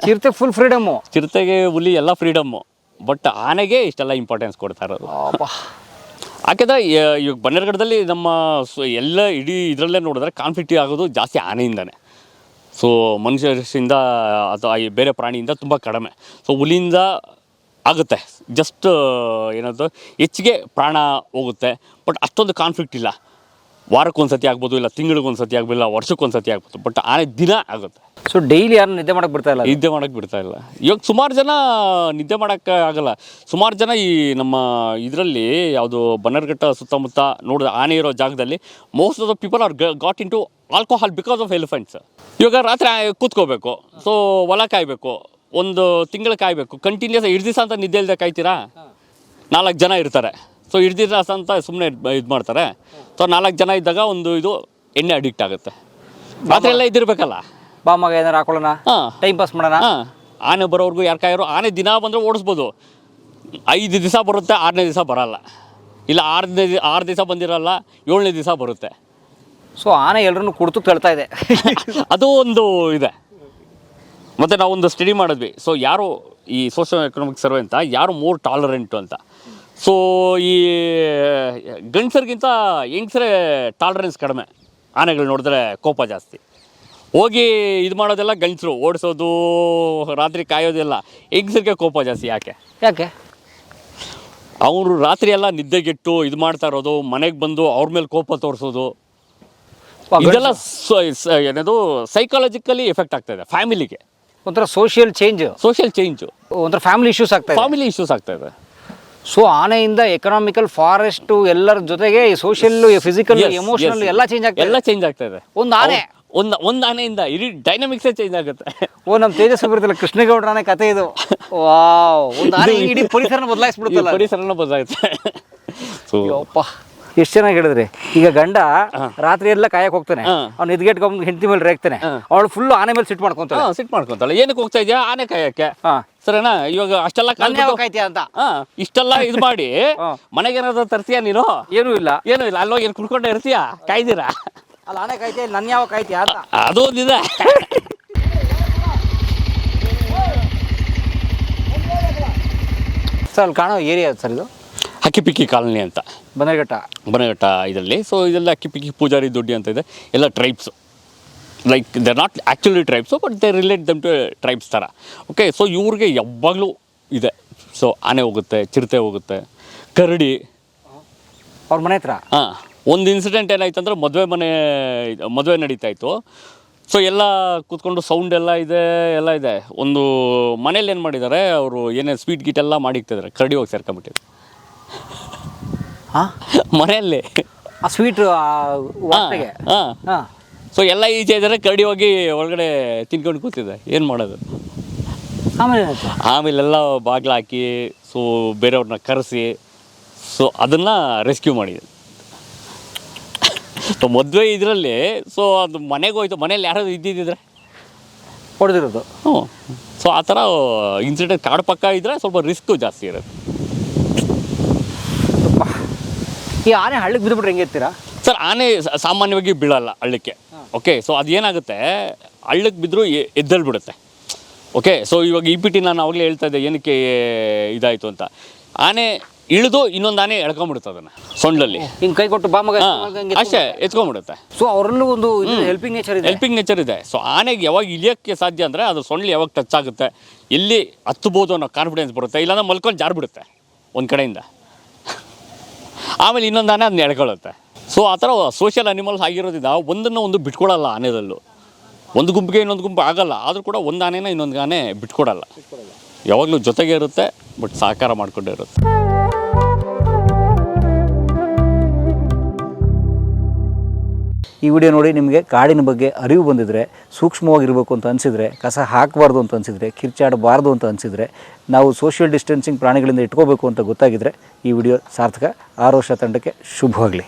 ಚಿರತೆ ಫುಲ್ ಫ್ರೀಡಮ್ಮು, ಚಿರತೆಗೆ ಹುಲಿ ಎಲ್ಲ ಫ್ರೀಡಮ್ಮು. ಬಟ್ ಆನೆಗೆ ಇಷ್ಟೆಲ್ಲ ಇಂಪಾರ್ಟೆನ್ಸ್ ಕೊಡ್ತಾ ಇರೋದು. ಯಾಕೆಂದರೆ ಇವಾಗ ಬನ್ನೇರುಘಟ್ಟದಲ್ಲಿ ನಮ್ಮ ಎಲ್ಲ ಇಡೀ ಇದರಲ್ಲೇ ನೋಡಿದ್ರೆ ಕಾನ್ಫ್ಲಿಕ್ಟ್ ಆಗೋದು ಜಾಸ್ತಿ ಆನೆಯಿಂದನೇ. ಸೊ ಮನುಷ್ಯರಿಂದ ಅಥವಾ ಈ ಬೇರೆ ಪ್ರಾಣಿಯಿಂದ ತುಂಬ ಕಡಿಮೆ. ಸೊ ಹುಲಿಯಿಂದ ಆಗುತ್ತೆ, ಜಸ್ಟ್ ಏನದು ಹೆಚ್ಚಿಗೆ ಪ್ರಾಣ ಹೋಗುತ್ತೆ. ಬಟ್ ಅಷ್ಟೊಂದು ಕಾನ್ಫ್ಲಿಕ್ಟ್ ಇಲ್ಲ. ವಾರಕ್ಕೊಂದು ಸತಿ ಆಗ್ಬೋದು, ಇಲ್ಲ ತಿಂಗಳಿಗೊಂದು ಸತಿ ಆಗ್ಬೋದು, ಇಲ್ಲ ವರ್ಷಕ್ಕೊಂದು ಸತಿ ಆಗ್ಬೋದು. ಬಟ್ ಆನೆ ದಿನ ಆಗುತ್ತೆ. ಸೊ ಡೈಲಿ ಯಾರು ನಿದ್ದೆ ಮಾಡೋಕ್ಕೆ ಬಿಡ್ತಾ ಇಲ್ಲ? ನಿದ್ದೆ ಮಾಡೋಕ್ಕೆ ಬಿಡ್ತಾ ಇಲ್ಲ. ಇವಾಗ ಸುಮಾರು ಜನ ನಿದ್ದೆ ಮಾಡೋಕ್ಕೆ ಆಗಲ್ಲ. ಸುಮಾರು ಜನ ಈ ನಮ್ಮ ಇದರಲ್ಲಿ ಯಾವುದು ಬನ್ನೇರುಘಟ್ಟ ಸುತ್ತಮುತ್ತ ನೋಡಿದ ಆನೆ ಇರೋ ಜಾಗದಲ್ಲಿ most of the people are got into alcohol because of elephants. ಇವಾಗ ರಾತ್ರಿ ಕೂತ್ಕೋಬೇಕು, ಸೊ ಹೊಲ ಕಾಯಬೇಕು, ಒಂದು ತಿಂಗಳು ಕಾಯಬೇಕು, ಕಂಟಿನ್ಯೂಸ್ ದಿವಸ ಅಂತ ನಿದ್ದೆ ಇಲ್ಲದೆ ಕಾಯ್ತೀರಾ? 4 ಜನ ಇರ್ತಾರೆ. ಸೊ ದಿವಸ ಅಂತ ಸುಮ್ಮನೆ ಇದು ಮಾಡ್ತಾರೆ. ಸೊ 4 ಜನ ಇದ್ದಾಗ ಒಂದು ಇದು ಎಣ್ಣೆ ಅಡಿಕ್ಟ್ ಆಗುತ್ತೆ. ರಾತ್ರಿ ಎಲ್ಲ ಇದ್ದಿರ್ಬೇಕಲ್ಲ, ಬಾ ಮಗ ಏನಾರು ಹಾಕೊಳ್ಳೋಣ, ಟೈಮ್ ಪಾಸ್ ಮಾಡೋಣ. ಆನೆ ಬರೋರ್ಗು ಯಾರು ಕಾಯೋರು. ಆನೆ ದಿನ ಬಂದರೆ ಓಡಿಸ್ಬೋದು. 5 ದಿವಸ ಬರುತ್ತೆ, 6ನೇ ದಿವಸ ಬರಲ್ಲ. ಇಲ್ಲ 6 ದಿವಸ ಬಂದಿರಲ್ಲ, 7ನೇ ದಿವಸ ಬರುತ್ತೆ. ಸೊ ಆನೆ ಎಲ್ಲರನ್ನು ಕುಡ್ತು ತಳ್ತಾ ಇದೆ. ಅದು ಒಂದು ಇದೆ. ಮತ್ತು ನಾವೊಂದು ಸ್ಟಡಿ ಮಾಡಿದ್ವಿ. ಸೊ ಯಾರು ಈ ಸೋಷಿಯೋ ಎಕನಾಮಿಕ್ ಸರ್ವೆ ಅಂತ, ಯಾರು ಮೋರ್ ಟಾಲರೆಂಟು ಅಂತ. ಸೊ ಈ ಗಂಡಸರಿಗಿಂತ ಹೆಂಗಸರೇ ಟಾಲರೆನ್ಸ್ ಕಡಿಮೆ. ಆನೆಗಳು ನೋಡಿದ್ರೆ ಕೋಪ ಜಾಸ್ತಿ. ಹೋಗಿ ಇದು ಮಾಡೋದೆಲ್ಲ ಗಂಡಸರು, ಓಡಿಸೋದು, ರಾತ್ರಿ ಕಾಯೋದೆಲ್ಲ. ಹೆಂಗಸರಿಗೆ ಕೋಪ ಜಾಸ್ತಿ. ಯಾಕೆ? ಅವರು ರಾತ್ರಿ ಎಲ್ಲ ನಿದ್ದೆಗೆಟ್ಟು ಇದು ಮಾಡ್ತಾ ಇರೋದು, ಮನೆಗೆ ಬಂದು ಅವ್ರ ಮೇಲೆ ಕೋಪ ತೋರಿಸೋದು, ಇದೆಲ್ಲ ಏನದು ಸೈಕಾಲಜಿಕಲಿ ಎಫೆಕ್ಟ್ ಆಗ್ತಾ ಇದೆ ಫ್ಯಾಮಿಲಿಗೆ. ಒಂಥರ ಸೋಷಿಯಲ್ ಚೇಂಜು, ಒಂಥರ ಫ್ಯಾಮಿಲಿ ಇಶ್ಯೂಸ್ ಆಗ್ತಾ ಇದೆ. ಸೊ ಆನೆಯಿಂದ ಎಕನಾಮಿಕಲ್, ಫಾರೆಸ್ಟ್ ಎಲ್ಲರ ಜೊತೆಗೆ ಸೋಷಿಯಲ್, ಫಿಸಿಕಲ್, ಎಮೋಷನಲ್ ಎಲ್ಲ ಚೇಂಜ್ ಆಗ್ತಾ ಇದೆ. ಒಂದು ಆನೆಯಿಂದ ಇಡೀ ಡೈನಾಮಿಕ್ಸೇ ಚೇಂಜ್ ಆಗುತ್ತೆ. ನಮ್ಮ ತೇಜಸ್ವಿ ಬರುತ್ತಲ್ಲ, ಕೃಷ್ಣೇಗೌಡರ ಆನೆ ಕತೆ ಇದು. ವಾವ್, ಒಂದು ಆನೆ ಇಡೀ ಪರಿಸರನ ಬದಲಾಯಿಸುತ್ತೆ. ಸೊ ಎಷ್ಟು ಚೆನ್ನಾಗಿ ಹೇಳಿದ್ರಿ. ಈಗ ಗಂಡ ರಾತ್ರಿ ಎಲ್ಲ ಕಾಯಕ್ ಹೋಗ್ತಾನೆ, ಅವ್ನು ನಿದ್ಗೆಟ್ಕೊಂಡು ಹೆಂಡತಿ ಮೇಲೆ ರೇಗ್ತಾನೆ, ಅವಳು ಫುಲ್ ಆನೆ ಮೇಲೆ ಸಿಟ್ ಮಾಡ್ಕೊಂತಾಳೆ. ಏನಕ್ಕೆ ಹೋಗ್ತಾ ಇದೆಯಾ? ಆನೆ ಕಾಯಕ್ಕೆ. ಸರಿನಾ? ಇವಾಗ ಅಷ್ಟೆಲ್ಲ ಕಾಯ್ತೀಯ ಅಂತ ಇಷ್ಟೆಲ್ಲ ಇದು ಮಾಡಿ ಮನೆಗೆ ಏನಾದ್ರು ತರ್ತೀಯ ನೀನು? ಏನೂ ಇಲ್ಲ. ಅಲ್ಲೋಗಿ ಏನು ಕುಡ್ಕೊಂಡೆ ಇರ್ತೀಯ? ಕಾಯ್ದಿರಾ? ಅಲ್ಲ, ಆನೆ ಕಾಯ್ತೀಯ, ನನ್ನ ಯಾವ ಕಾಯ್ತೀಯ ಅಂತ. ಅದು ಒಂದಿದೆ. ಸರ್ ಅಲ್ಲಿ ಕಾಣೋ ಏರಿಯಾ ಸರ್ ಇದು ಹಕ್ಕಿಪಿಕ್ಕಿ ಕಾಲನಿ ಅಂತ, ಬನ್ನೇರುಘಟ್ಟ ಇದರಲ್ಲಿ. ಸೊ ಇದೆಲ್ಲ ಹಕ್ಕಿಪಿಕ್ಕಿ, ಪೂಜಾರಿ ದೊಡ್ಡಿ ಅಂತ ಇದೆ. ಎಲ್ಲ tribes, like they not actually tribes, but they relate them to tribes ಥರ. ಓಕೆ, ಸೊ ಇವ್ರಿಗೆ ಯಾವಾಗಲೂ ಇದೆ. ಸೊ ಆನೆ ಹೋಗುತ್ತೆ, ಚಿರತೆ ಹೋಗುತ್ತೆ, ಕರಡಿ ಅವ್ರ ಮನೆ ಹತ್ರ. ಒಂದು ಇನ್ಸಿಡೆಂಟ್ ಏನಾಯ್ತು ಅಂದರೆ, ಮದುವೆ ನಡೀತಾ ಇತ್ತು. ಸೊ ಎಲ್ಲ ಕೂತ್ಕೊಂಡು ಸೌಂಡ್ ಎಲ್ಲ ಇದೆ. ಒಂದು ಮನೇಲಿ ಏನು ಮಾಡಿದ್ದಾರೆ, ಅವರು ಏನೇ ಸ್ವೀಟ್ ಗೀಟ್ ಎಲ್ಲ ಮಾಡಿಕ್ತಿದ್ದಾರೆ, ಕರಡಿ ಹೋಗಿ ಸೇರ್ಕೊಂಬಿಟ್ಟಿದ್ರು ಮನೆಯಲ್ಲಿ. ಆ ಸ್ವೀಟ್ ಸೊ ಎಲ್ಲ ಈಚೆ ಇದ್ದಾರೆ, ಕರಡಿ ಹೋಗಿ ಒಳಗಡೆ ತಿನ್ಕೊಂಡು ಕೂತಿದೆ. ಏನು ಮಾಡೋದು? ಆಮೇಲೆಲ್ಲ ಬಾಗಿಲು ಹಾಕಿ, ಸೊ ಬೇರೆಯವ್ರನ್ನ ಕರೆಸಿ, ಸೊ ಅದನ್ನು ರೆಸ್ಕ್ಯೂ ಮಾಡಿದೆ. ಸೊ ಮದುವೆ ಇದರಲ್ಲಿ, ಸೊ ಅದು ಮನೆಗೆ ಹೋಯ್ತು. ಮನೇಲಿ ಯಾರಾದ್ರು ಇದ್ದಿದ್ದರೆ ಹೊಡೆದಿರೋದು. ಸೊ ಆ ಥರ ಇನ್ಸಿಡೆಂಟ್ ಕಾಡು ಪಕ್ಕ ಇದ್ದರೆ ಸ್ವಲ್ಪ ರಿಸ್ಕು ಜಾಸ್ತಿ ಇರುತ್ತೆ. ಈ ಆನೆ ಹಳ್ಳಿಗೆ ಬಿದ್ದುಬಿಟ್ರೆ ಹೆಂಗೆ ಎತ್ತೀರಾ? ಸರ್ ಆನೆ ಸಾಮಾನ್ಯವಾಗಿ ಬೀಳಲ್ಲ ಹಳ್ಳಕ್ಕೆ. ಓಕೆ, ಸೊ ಅದೇನಾಗುತ್ತೆ, ಹಳ್ಳಕ್ಕೆ ಬಿದ್ದರೂ ಎದ್ದೇಳ್ಬಿಡುತ್ತೆ. ಓಕೆ, ಸೊ ಇವಾಗ ಈ ಪಿಟಿ ನಾನು ಆವಾಗಲೇ ಹೇಳ್ತಾ ಇದ್ದೆ ಏನಕ್ಕೆ ಇದಾಯಿತು ಅಂತ. ಆನೆ ಇಳಿದು ಇನ್ನೊಂದು ಆನೆ ಎಳ್ಕೊಂಬಿಡುತ್ತೆ ಅದನ್ನು ಸೊಂಡ್ಲಲ್ಲಿ, ಹಿಂಗೆ ಕೈ ಕೊಟ್ಟು ಬಾಮಗ ಅಷ್ಟೇ ಎತ್ಕೊಂಡ್ಬಿಡುತ್ತೆ. ಸೊ ಅವರಲ್ಲೂ ಒಂದು ಹೆಲ್ಪಿಂಗ್ ನೇಚರ್ ಇದೆ. ಹೆಲ್ಪಿಂಗ್ ನೇಚರ್ ಇದೆ. ಸೊ ಆನೆಗೆ ಯಾವಾಗ ಇಳಿಯೋಕ್ಕೆ ಸಾಧ್ಯ ಅಂದರೆ ಅದು ಸೊಂಡ್ಲು ಯಾವಾಗ ಟಚ್ ಆಗುತ್ತೆ, ಎಲ್ಲಿ ಹತ್ತಬೋದು ಅನ್ನೋ ಕಾನ್ಫಿಡೆನ್ಸ್ ಬರುತ್ತೆ. ಇಲ್ಲಾಂದ್ರೆ ಮಲ್ಕೊಂಡು ಜಾರ್ಬಿಡುತ್ತೆ ಒಂದು ಕಡೆಯಿಂದ, ಆಮೇಲೆ ಇನ್ನೊಂದು ಆನೆ ಅದನ್ನ ಎಳ್ಕೊಳ್ಳುತ್ತೆ. ಸೊ ಆ ಥರ ಸೋಷಿಯಲ್ ಅನಿಮಲ್ಸ್ ಆಗಿರೋದ್ರಿಂದ ಒಂದನ್ನು ಒಂದು ಬಿಟ್ಕೊಡಲ್ಲ ಆನೆದಲ್ಲೂ. ಒಂದು ಗುಂಪಿಗೆ ಇನ್ನೊಂದು ಗುಂಪು ಆಗಲ್ಲ, ಆದರೂ ಕೂಡ ಒಂದು ಆನೆನ ಇನ್ನೊಂದು ಆನೆ ಬಿಟ್ಕೊಡಲ್ಲ. ಯಾವಾಗಲೂ ಜೊತೆಗೆ ಇರುತ್ತೆ, ಬಟ್ ಸಹಕಾರ ಮಾಡಿಕೊಂಡೇ ಇರುತ್ತೆ. ಈ ವಿಡಿಯೋ ನೋಡಿ ನಿಮಗೆ ಕಾಡಿನ ಬಗ್ಗೆ ಅರಿವು ಬಂದಿದ್ದರೆ, ಸೂಕ್ಷ್ಮವಾಗಿರಬೇಕು ಅಂತ ಅನಿಸಿದರೆ, ಕಸ ಹಾಕಬಾರ್ದು ಅಂತ ಅನಿಸಿದರೆ, ಕಿರ್ಚಾಡಬಾರ್ದು ಅಂತ ಅನಿಸಿದರೆ, ನಾವು ಸೋಷಿಯಲ್ ಡಿಸ್ಟೆನ್ಸಿಂಗ್ ಪ್ರಾಣಿಗಳಿಂದ ಇಟ್ಕೋಬೇಕು ಅಂತ ಗೊತ್ತಾಗಿದ್ದರೆ ಈ ವಿಡಿಯೋ ಸಾರ್ಥಕ. ಆರೋಶ ತಂಡಕ್ಕೆ ಶುಭವಾಗಲಿ.